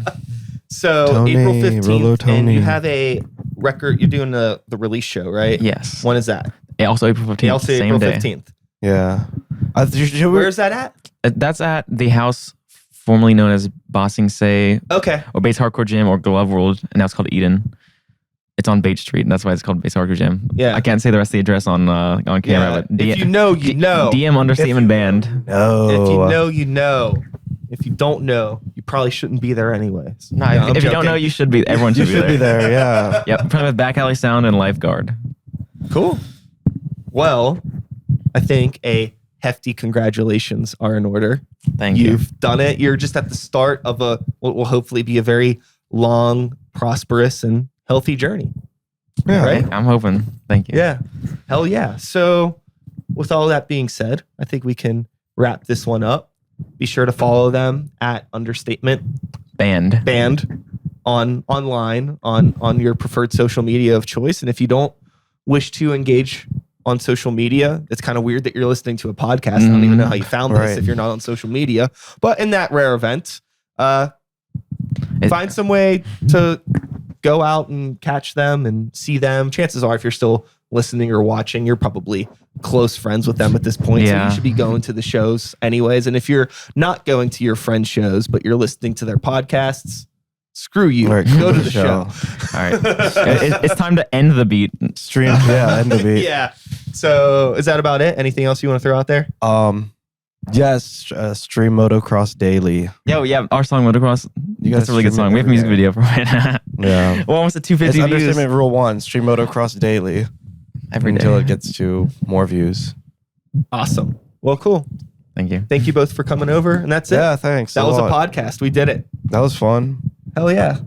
So Tony, April 15th, and you Tony. have a record. You're doing the release show, right? Yes. When is that? Also April 15th. Also same April day. 15th. Yeah. Where's that at? That's at the house formerly known as Bossing Say, Okay. or Bass Hardcore Gym, or Glove World, and now it's called Eden. It's on Bate Street, and that's why it's called Bass Hardcore Gym. Yeah. I can't say the rest of the address on camera, Yeah. but If you know, you know. DM Understatement Band. No. If you know, you know. If you don't know, you probably shouldn't be there anyways. No, I'm if you don't joking. know, you should be. Everyone should, be there. Yeah. Yep, front with Back Alley Sound and Lifeguard. Cool. Well, I think a hefty congratulations are in order. Thank you. You've done it. You're just at the start of what will hopefully be a very long, prosperous, and healthy journey. Yeah. Right? I'm hoping. Thank you. Yeah. Hell yeah. So with all that being said, I think we can wrap this one up. Be sure to follow them at Understatement Band online on your preferred social media of choice. And if you don't wish to engage on social media, it's kind of weird that you're listening to a podcast. I don't even know how you found this if you're not on social media. But in that rare event, find some way to go out and catch them and see them. Chances are, if you're still listening or watching, you're probably close friends with them at this point. So you should be going to the shows anyways. And if you're not going to your friends' shows, but you're listening to their podcasts, screw you. Right, go to the show. All right. It's time to end the beat. Stream. Yeah. End the beat. Yeah. So is that about it? Anything else you want to throw out there? Yes. Stream Motocross daily. Yeah. Our song Motocross. That's a really good song. We have a music video for it. Yeah. Well, almost at 250 It's views. Understatement Rule 1. Stream Motocross daily. Every day. Until it gets to more views. Awesome. Well, cool. Thank you. Thank you both for coming over, and that's it. Yeah, thanks. That was a lot. podcast. We did it. That was fun. Hell yeah.